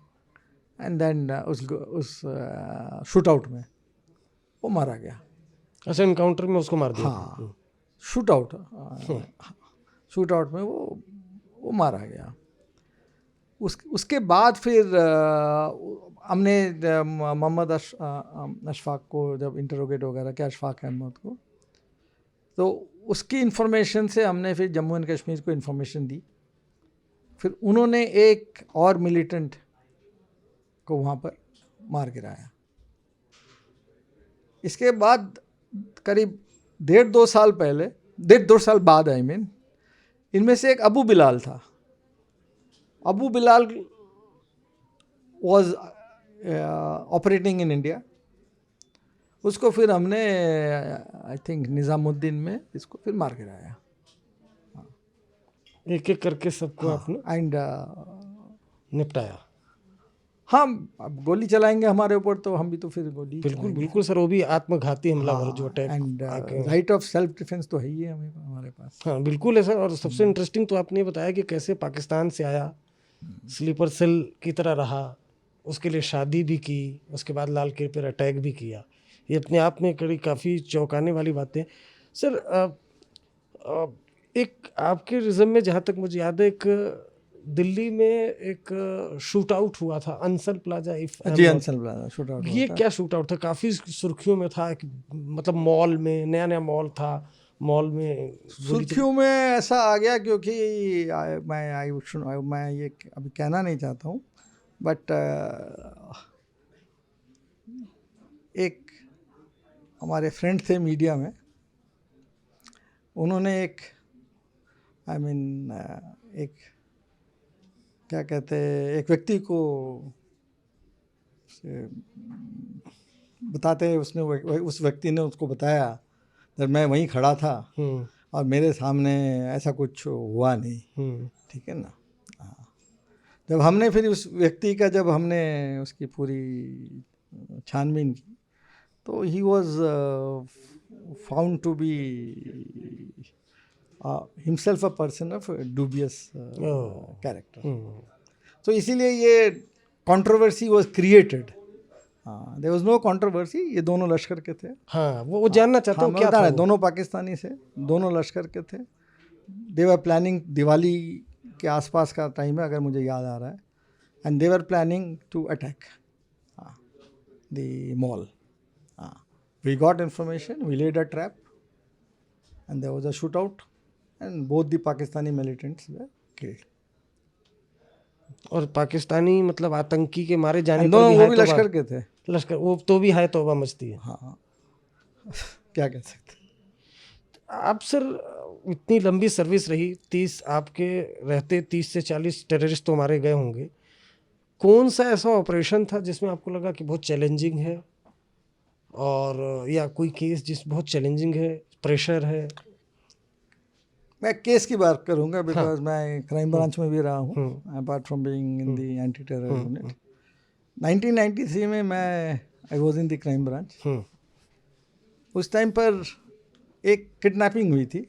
एंड देन उस शूट आउट में वो मारा गया। अच्छा, इनकाउंटर में उसको मार दिया। हाँ, शूट आउट में वो मारा गया। उसके बाद फिर हमने मोहम्मद अशफाक को जब इंटरोगेट वगैरह किया, अशफाक अहमद को, तो उसकी इन्फॉर्मेशन से हमने फिर जम्मू एंड कश्मीर को इन्फॉर्मेशन दी। फिर उन्होंने एक और मिलिटेंट को वहाँ पर मार गिराया। इसके बाद करीब 1.5-2 साल पहले, 1.5-2 साल बाद आई मीन, इनमें से एक अबू बिलाल था। Abu Bilal was operating in India. उसको फिर हमने आई थिंक निज़ामुद्दीन में इसको फिर मार गिराया। एक एक करके सबको आपने एंड निपटाया। हाँ, अब गोली चलाएंगे हमारे ऊपर तो हम भी तो फिर गोली बिल्कुल सर, वो भी आत्मघाती हमला जो attack, and right of self defence तो है ही है हमारे पास। हाँ बिल्कुल है सर। और सबसे इंटरेस्टिंग तो आपने बताया कि कैसे पाकिस्तान से आया, स्लीपर सेल की तरह रहा, उसके लिए शादी भी की, उसके बाद लाल किले पर अटैक भी किया। ये अपने आप में काफ़ी चौंकाने वाली बातें। सर एक आपके रिज्म में जहाँ तक मुझे याद है, एक दिल्ली में एक शूट आउट हुआ था, अंसल प्लाजा। जी, अंसल प्लाजा शूट आउट। ये क्या शूट आउट था? काफ़ी सुर्खियों में था, मतलब मॉल में, नया मॉल था, मॉल में सुर्खियों में ऐसा आ गया क्योंकि मैं ये अभी कहना नहीं चाहता हूँ, बट एक हमारे फ्रेंड थे मीडिया में, उन्होंने एक एक क्या कहते हैं, एक व्यक्ति को बताते, उस व्यक्ति ने उसको बताया, जब मैं वहीं खड़ा था और मेरे सामने ऐसा कुछ हुआ नहीं, ठीक है ना। जब हमने फिर उस व्यक्ति का उसकी पूरी छानबीन की, तो he was found to be himself a person of dubious character. तो इसीलिए ये controversy was created. There was no controversy, ये दोनों लश्कर के थे। हाँ, वो जानना चाहता हूँ क्या था। दोनों पाकिस्तानी से, दोनों लश्कर के थे। दे वर प्लानिंग, दिवाली के आसपास का टाइम है अगर मुझे याद आ रहा है, and they were planning to attack the mall. We got information, we laid a trap, and there was a shootout, and both the Pakistani militants were killed. और पाकिस्तानी मतलब आतंकी के मारे जाने पर भी वो भी लश्कर के थे। लश्कर, वो तो भी है, तौबा मचती है। हाँ क्या कह सकते। आप सर इतनी लंबी सर्विस रही, 30 आपके रहते 30 से 40 टेररिस्ट तो मारे गए होंगे। कौन सा ऐसा ऑपरेशन था जिसमें आपको लगा कि बहुत चैलेंजिंग है, और या कोई केस जिस बहुत चैलेंजिंग है, प्रेशर है? मैं केस की बात करूंगा बिकॉज मैं क्राइम ब्रांच में भी रहा हूँ apart from being in the anti terror unit. 1993 में मैं I was in the crime branch. उस टाइम पर एक किडनैपिंग हुई थी।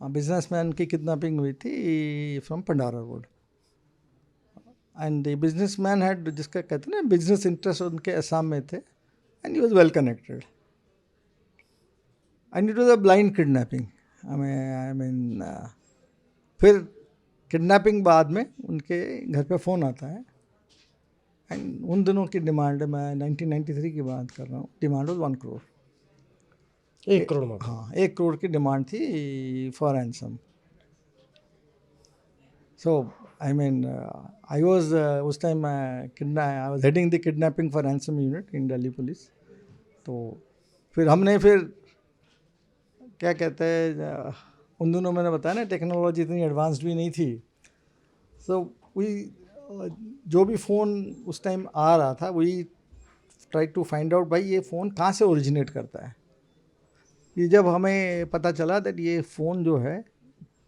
बिजनेसमैन की किडनैपिंग हुई थी from Pandara road. And the businessman had, जिसका कहते हैं ना बिजनेस इंटरेस्ट, उनके असम में थे and he was well connected and it was a blind kidnapping. I mean फिर किडनैपिंग बाद में उनके घर पे फ़ोन आता है एंड उन दिनों की डिमांड, मैं 1993 की बात कर रहा हूँ, डिमांड वाज 1 करोड़। 1 करोड़ मांगा? हाँ, 1 करोड़ की डिमांड थी for ransom. So I mean I was उस time I was heading the kidnapping for ransom unit in Delhi police. तो फिर हमने क्या कहते हैं, उन दिनों मैंने बताया ना टेक्नोलॉजी इतनी एडवांस्ड भी नहीं थी। सो जो भी फ़ोन उस टाइम आ रहा था वही ट्राई टू फाइंड आउट भाई ये फ़ोन कहाँ से ओरिजिनेट करता है। ये जब हमें पता चला दैट ये फ़ोन जो है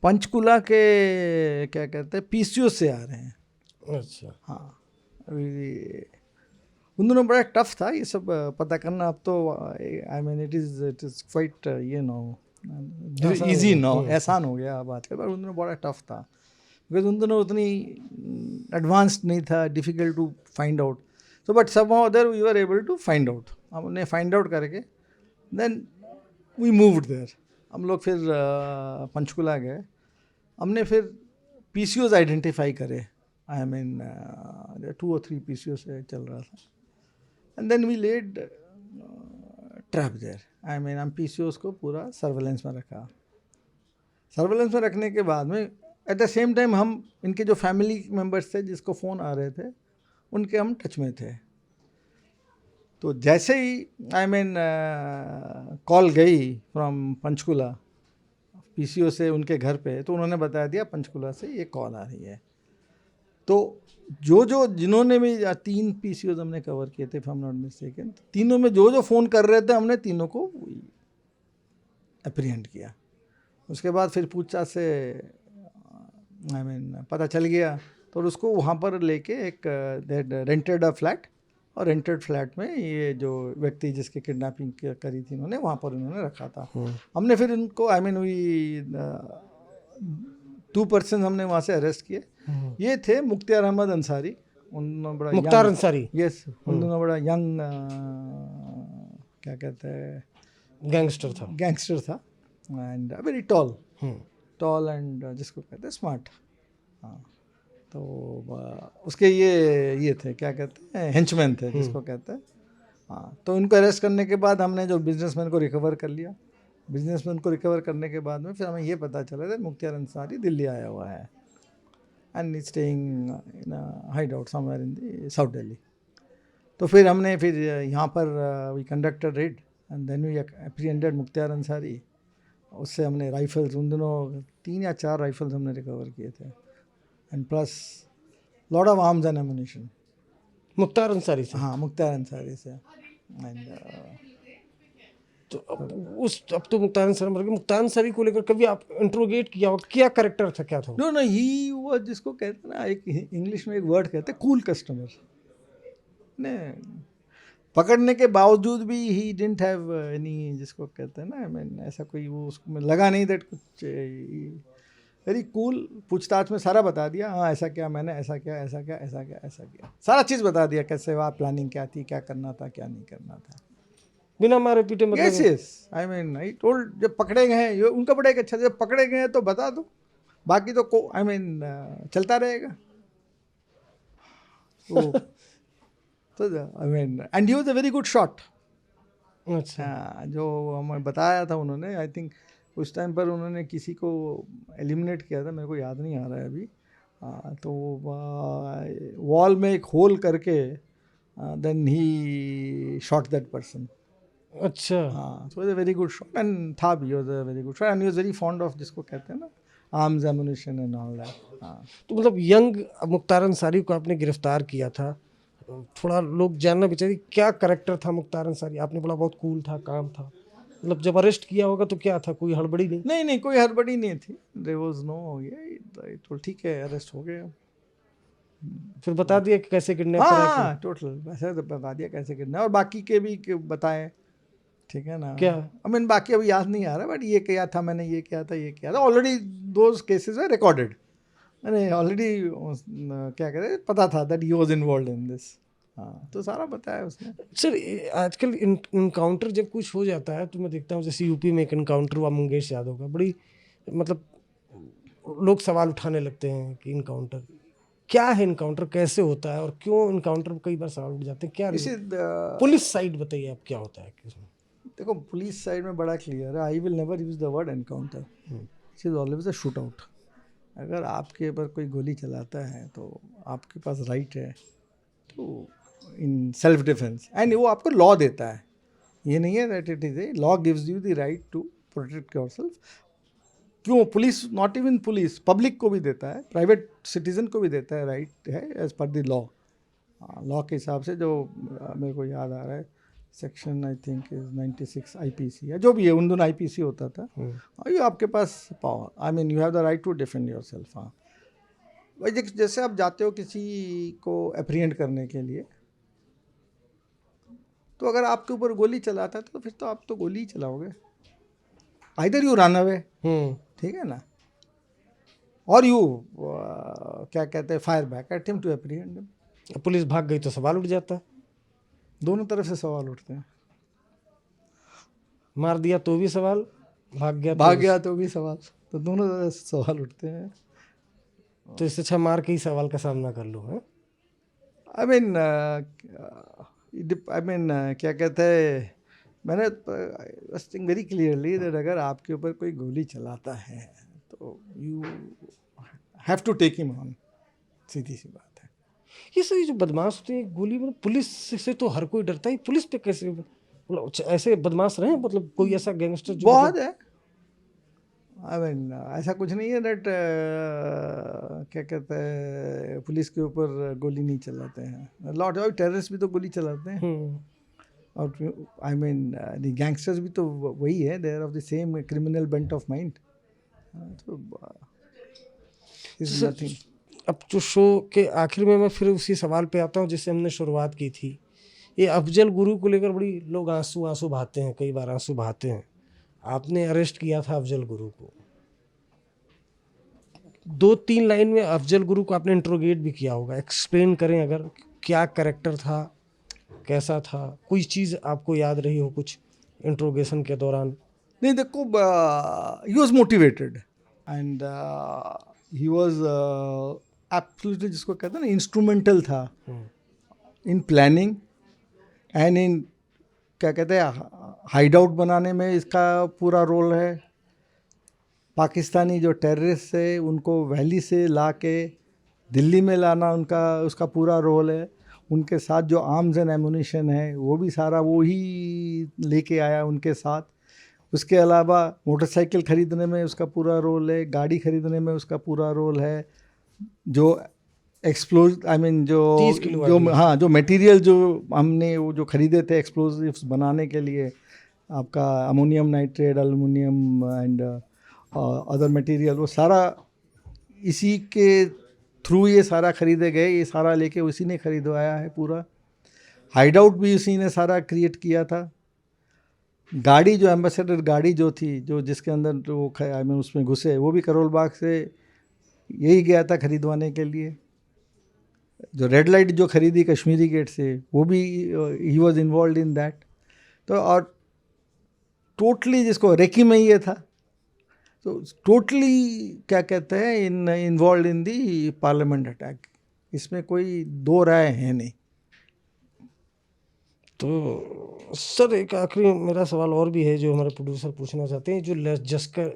पंचकुला के क्या कहते हैं पीसीओ से आ रहे हैं। अच्छा। हाँ, उन दिनों बड़ा टफ था ये सब पता करना। अब तो I mean it is quite easy now, आसान हो गया अब आजकल, पर उन दिनों बड़ा टफ था बिकॉज उन दिनों उतनी एडवांस्ड नहीं था, difficult to find out. So but somehow other we were able to find out. हमने फाइंड आउट करके देन वी मूव्ड देयर। हम लोग फिर पंचकुला गए, हमने फिर पीसीओज आइडेंटिफाई करे। आई मीन 2 और 3 पीसीओ से चल रहा था and then we laid trap there. I mean हम पीसीओज को पूरा सर्वेलेंस में रखा। सर्वेलेंस में रखने के बाद में एट द सेम टाइम हम इनके जो फैमिली मेम्बर्स थे जिसको फ़ोन आ रहे थे उनके हम टच में थे। तो जैसे ही आई मीन कॉल गई फ्रॉम पंचकुला पीसीओ से उनके घर पे, तो उन्होंने बता दिया पंचकुला से ये कॉल आ रही है। तो जिन्होंने भी 3 पीसीओज हमने कवर किए थे, if I am not mistaken, तीनों में जो फ़ोन कर रहे थे हमने तीनों को अप्रीहेंड किया। उसके बाद फिर पूछताछ से आई मीन पता चल गया, तो उसको वहाँ पर लेके एक रेंटेड अ फ्लैट, और रेंटेड फ्लैट में ये जो व्यक्ति जिसके किडनैपिंग करी थी उन्होंने वहाँ पर उन्होंने रखा था। हमने फिर इनको आई मीन वी 2 पर्सन हमने वहाँ से अरेस्ट किए। ये थे मुख्तियार अहमद अंसारी, उन बड़ा मुख्तार अंसारी? यस, उन दोनों बड़ा यंग क्या कहते हैं गैंगस्टर था एंड वेरी टॉल एंड जिसको कहते हैं स्मार्ट। हाँ, तो उसके ये थे क्या कहते हैं हेंचमैन थे जिसको कहते हैं। हाँ, तो इनको अरेस्ट करने के बाद हमने जो बिजनेसमैन को रिकवर कर लिया। बिजनेसमैन को रिकवर करने के बाद में फिर हमें ये पता चला था मुख्तियार अंसारी दिल्ली आया हुआ है and staying in a hideout somewhere in the south Delhi. तो फिर हमने फिर यहाँ पर we conducted raid and then we apprehended Mukhtiar Ansari. उससे हमने राइफल्स, उन दिनों 3 या 4 राइफल्स हमने रिकवर किए थे and plus lot of arms and ammunition. Mukhtar Ansari से? हाँ, मुख्तार अंसारी से। एंड तो अब तो मुख्तार अंसारी मर गए। मुख्तार अंसारी को लेकर कभी आप इंट्रोगेट किया हो? क्या कैरेक्टर था, क्या था? नो ही वो जिसको कहते हैं ना, एक इंग्लिश में एक वर्ड कहते हैं कूल कस्टमर ने। पकड़ने के बावजूद भी ही डिडंट हैव एनी, जिसको कहते हैं ना, आई मीन ऐसा कोई वो उसको लगा नहीं दैट कुछ, वेरी कूल। पूछताछ में सारा बता दिया, हाँ ऐसा क्या, मैंने ऐसा क्या, ऐसा क्या, ऐसा क्या, ऐसा किया, सारा चीज़ बता दिया, कैसे वहाँ प्लानिंग क्या थी, क्या करना था, क्या नहीं करना था, बिना मारे पीटे। मतलब yes I mean I told, जब पकड़े गए हैं ये उनका बड़ा एक अच्छा, जब पकड़े गए हैं तो बता दो, बाकी तो आई मीन चलता रहेगा। तो I mean and he was a very good shot. अच्छा। जो हमें बताया था उन्होंने, आई थिंक उस टाइम पर उन्होंने किसी को एलिमिनेट किया था, मेरे को याद नहीं आ रहा है अभी। तो वॉल में एक होल करके then he shot that person. अच्छा। हाँ, so was a very good shot and था भी, was a very good shot and he was very fond of, जिसको कहते हैं ना, arms ammunition and all that. हाँ, तो मतलब यंग मुख्तार अंसारी को आपने गिरफ्तार किया था, थोड़ा लोग जानना भी चाहिए क्या करेक्टर था मुख्तार अंसारी। आपने बोला बहुत कूल था, काम था, मतलब जब अरेस्ट किया होगा तो क्या था, कोई हड़बड़ी नहीं? नहीं नहीं, कोई हड़बड़ी नहीं थी। देयर वाज नो, ये तो ठीक है, अरेस्ट हो गया। फिर बता दिया कि कैसे किडनैप हाँ करा हाँ, टोटल वैसे तो बता दिया कैसे करना है, और बाकी के भी बताए, ठीक है ना। क्या? आई मीन बाकी अभी याद नहीं आ रहा, बट ये किया था मैंने, ये किया था, ये किया था, already those cases are recorded. मैंने ऑलरेडी क्या कहते हैं, पता था that he was involve in this. हाँ, तो सारा बताया उसने। सर आजकल इनकाउंटर जब कुछ हो जाता है तो मैं देखता हूँ, जैसे यूपी में एक इनकाउंटर हुआ मंगेश यादव का, बड़ी मतलब लोग सवाल उठाने लगते हैं कि इनकाउंटर क्या है, इनकाउंटर कैसे होता है, और क्यों इनकाउंटर पर कई बार सवाल उठ जाते हैं, क्या इसी पुलिस साइड बताइए आप क्या होता है इसमें? देखो, पुलिस साइड में बड़ा क्लियर है, I will never use the word encounter, it is always a shoot out. अगर आपके ऊपर कोई गोली चलाता है तो आपके पास राइट है तो इन सेल्फ डिफेंस, एंड वो आपको लॉ देता है, ये नहीं है that it is a law gives you the right to protect yourself. क्यों police, not even police, public को भी देता है, प्राइवेट सिटीजन को भी देता है, राइट है as per the law. Law के हिसाब से जो मेरे को याद आ रहा है, section I think is 96 IPC है, जो भी है, उन दोनों आईपीसी होता था। ये आपके पास power, I mean you have the right to defend yourself. हाँ भाई, जैसे आप जाते हो किसी को अप्रिहेंड करने के लिए, तो अगर आपके ऊपर गोली चलाता है तो फिर तो आप तो गोली ही चलाओगे, आइदर यू रन अवे, ठीक है ना, और यू क्या कहते हैं, fire back at him to apprehend him. Police भाग गई तो सवाल उठ जाता है, दोनों तरफ से सवाल उठते हैं, मार दिया तो भी सवाल, भाग गया तो भी सवाल, तो दोनों तरफ से सवाल उठते हैं। तो इससे अच्छा मार के ही सवाल का सामना कर लो है। आई मीन क्या कहते हैं, मैंने थिंक वेरी क्लियरली दैट अगर आपके ऊपर कोई गोली चलाता है तो you have to take him on, सीधी सी बात है। ये सही जो बदमाश होते हैं गोली में, पुलिस से तो हर कोई डरता है, पुलिस पे कैसे, मतलब ऐसे बदमाश रहे, मतलब कोई ऐसा गैंगस्टर जो बहुत है, आई मीन ऐसा कुछ नहीं है दैट क्या कहते हैं पुलिस के ऊपर गोली नहीं चलाते हैं, लॉट ऑफ टेररिस्ट भी तो गोली चलाते हैं, और आई मीन द गैंगस्टर्स भी तो वही है, they are of the same criminal bent of mind. तो इज नथिंग। अब जो शो के आखिर में मैं फिर उसी सवाल पे आता हूँ जिससे हमने शुरुआत की थी, ये अफजल गुरु को लेकर बड़ी लोग आंसू बहाते हैं, कई बार आंसू बहाते हैं। आपने अरेस्ट किया था अफजल गुरु को, 2-3 लाइन में अफजल गुरु को आपने इंट्रोगेट भी किया होगा, एक्सप्लेन करें अगर, क्या कैरेक्टर था, कैसा था, कोई चीज़ आपको याद रही हो कुछ इंट्रोगेशन के दौरान? नहीं देखो, he was motivated and he was absolutely, जिसको कहते हैं ना, इंस्ट्रूमेंटल था इन प्लानिंग एंड इन क्या कहते हैं हाइड आउट बनाने में, इसका पूरा रोल है। पाकिस्तानी जो टेररिस्ट है उनको वैली से ला के दिल्ली में लाना उसका पूरा रोल है। उनके साथ जो आर्म्स एंड एमुनिशन है वो भी सारा वो ही लेके आया उनके साथ। उसके अलावा मोटरसाइकिल ख़रीदने में उसका पूरा रोल है, गाड़ी ख़रीदने में उसका पूरा रोल है, जो एक्सप्लोज आई मीन जो मटेरियल जो हमने वो जो ख़रीदे थे एक्सप्लोजिव्स बनाने के लिए, आपका ammonium nitrate, aluminium and other material, वो सारा इसी के थ्रू ये सारा ख़रीदे गए, ये सारा लेके उसी ने ख़रीदवाया है पूरा। हाइड आउट भी उसी ने सारा क्रिएट किया था। गाड़ी जो एम्बेसडर गाड़ी जो थी, जो जिसके अंदर वो आई मीन उसमें घुसे, वो भी करोल बाग से यही गया था ख़रीदवाने के लिए। जो रेड लाइट जो ख़रीदी कश्मीरी गेट से, वो भी he was involve in that. तो और टोटली जिसको रेकी में ये था, तो टोटली क्या कहते हैं involve in the parliament attack, इसमें कोई दो राय है नहीं। तो सर एक आखिरी मेरा सवाल और भी है जो हमारे प्रोड्यूसर पूछना चाहते हैं, जो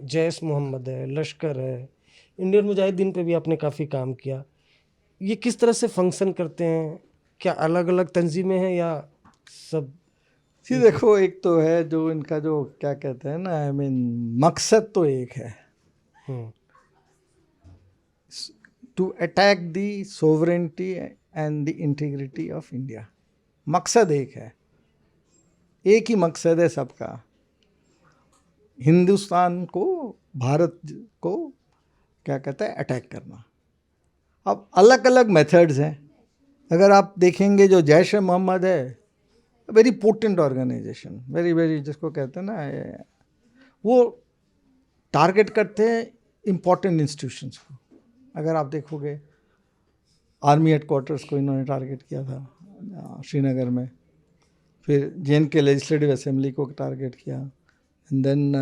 जैश मोहम्मद है, लश्कर है, इंडियन मुजाहिदीन पे भी आपने काफ़ी काम किया, ये किस तरह से फंक्शन करते हैं? क्या अलग अलग तंजीमें हैं या सब? जी देखो, एक तो है जो इनका जो क्या कहते हैं ना, आई मीन मकसद तो एक है, to attack the sovereignty and the integrity of India. मकसद एक है, एक ही मकसद है सबका, हिंदुस्तान को, भारत को क्या कहता है, अटैक करना। अब अलग अलग मेथड्स हैं। अगर आप देखेंगे जो जैश ए मोहम्मद है, very potent organisation, very very, जिसको कहते हैं ना, वो टारगेट करते हैं इम्पोर्टेंट इंस्टीट्यूशंस को। अगर आप देखोगे आर्मी हेडक्वार्टर्स को इन्होंने टारगेट किया था श्रीनगर में, फिर JNK लेजिस्लेटिव असेंबली को टारगेट किया, एंड देन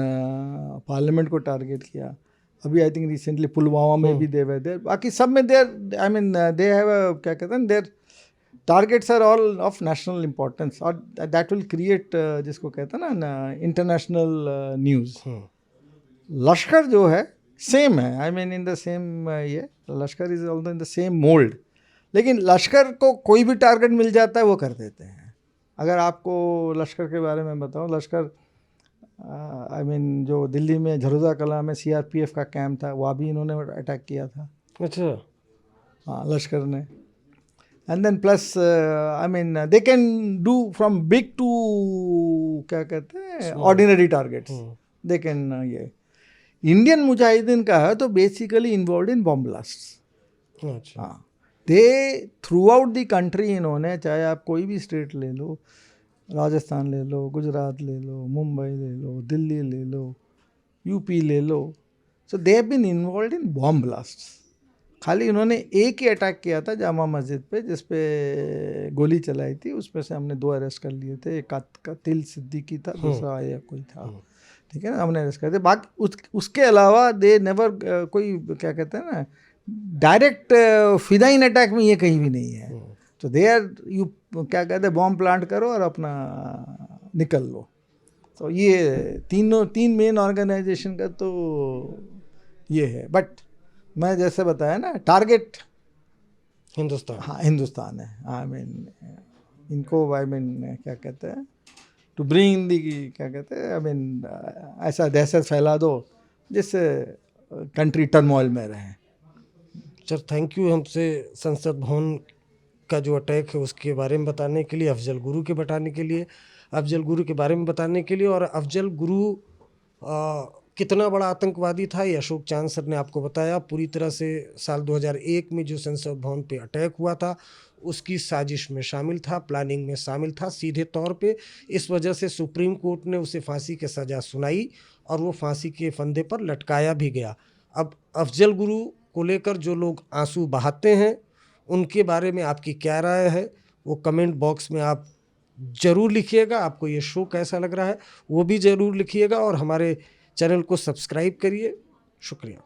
पार्लियामेंट को टारगेट किया। अभी आई थिंक रिसेंटली पुलवामा में भी दे हुए देर, बाकी सब में देर, आई मीन दे हैव क्या कहते हैं, their targets are all of national importance, और दैट विल क्रिएट, जिसको कहते हैं ना, इंटरनेशनल न्यूज़। लश्कर जो है सेम है, आई मीन इन द सेम, ये लश्कर is also in the same mould, लेकिन लश्कर को कोई भी टारगेट मिल जाता है वो कर देते हैं। अगर आपको लश्कर के बारे में बताऊं, लश्कर आई मीन जो दिल्ली में झरोजा कला में CRPF का कैंप था, वहाँ भी इन्होंने अटैक किया था। अच्छा। हाँ, लश्कर ने। And then plus I mean they can do from big to, क्या कहते हैं, ऑर्डिनरी टारगेट्स दे कैन। ये इंडियन मुजाहिदीन का है तो basically involve in bomb blast. अच्छा। हाँ, they throughout the country इन्होंने, चाहे आप कोई भी स्टेट ले लो, राजस्थान ले लो, गुजरात ले लो, मुंबई ले लो, दिल्ली ले लो, UP ले लो, so they have been involve in bomb blast. खाली इन्होंने एक ही अटैक किया था जामा मस्जिद पे, जिस पे गोली चलाई थी, उसमें से हमने 2 अरेस्ट कर लिए थे, एक कातिल सिद्दीकी था, दूसरा या कोई था, ठीक है ना, हमने अरेस्ट कर दिया। बाकी उसके अलावा दे नेवर कोई, क्या कहते हैं ना, डायरेक्ट फिदाइन अटैक में ये कहीं भी नहीं है। तो दे आर, यू क्या कहते हैं, बॉम्ब प्लांट करो और अपना निकल लो। तो ये तीन मेन ऑर्गेनाइजेशन का तो ये है। बट मैं जैसे बताया ना, टारगेट हिंदुस्तान, हाँ हिंदुस्तान है। आई मीन इनको, आई मीन क्या कहते हैं, टू ब्रिंग दी, क्या कहते हैं, आई मीन ऐसा दहशत फैला दो जिससे कंट्री टर्मोइल में रहे। सर थैंक यू हमसे संसद भवन का जो अटैक है उसके बारे में बताने के लिए, अफजल गुरु के बताने के लिए, अफजल गुरु के बारे में बताने के लिए, और अफजल गुरु कितना बड़ा आतंकवादी था ये अशोक चांद सर ने आपको बताया। पूरी तरह से साल 2001 में जो संसद भवन पे अटैक हुआ था उसकी साजिश में शामिल था, प्लानिंग में शामिल था सीधे तौर पे। इस वजह से सुप्रीम कोर्ट ने उसे फांसी की सज़ा सुनाई और वो फांसी के फंदे पर लटकाया भी गया। अब अफजल गुरु को लेकर जो लोग आंसू बहाते हैं उनके बारे में आपकी क्या राय है, वो कमेंट बॉक्स में आप ज़रूर लिखिएगा। आपको ये शो कैसा लग रहा है वो भी ज़रूर लिखिएगा, और हमारे चैनल को सब्सक्राइब करिए। शुक्रिया।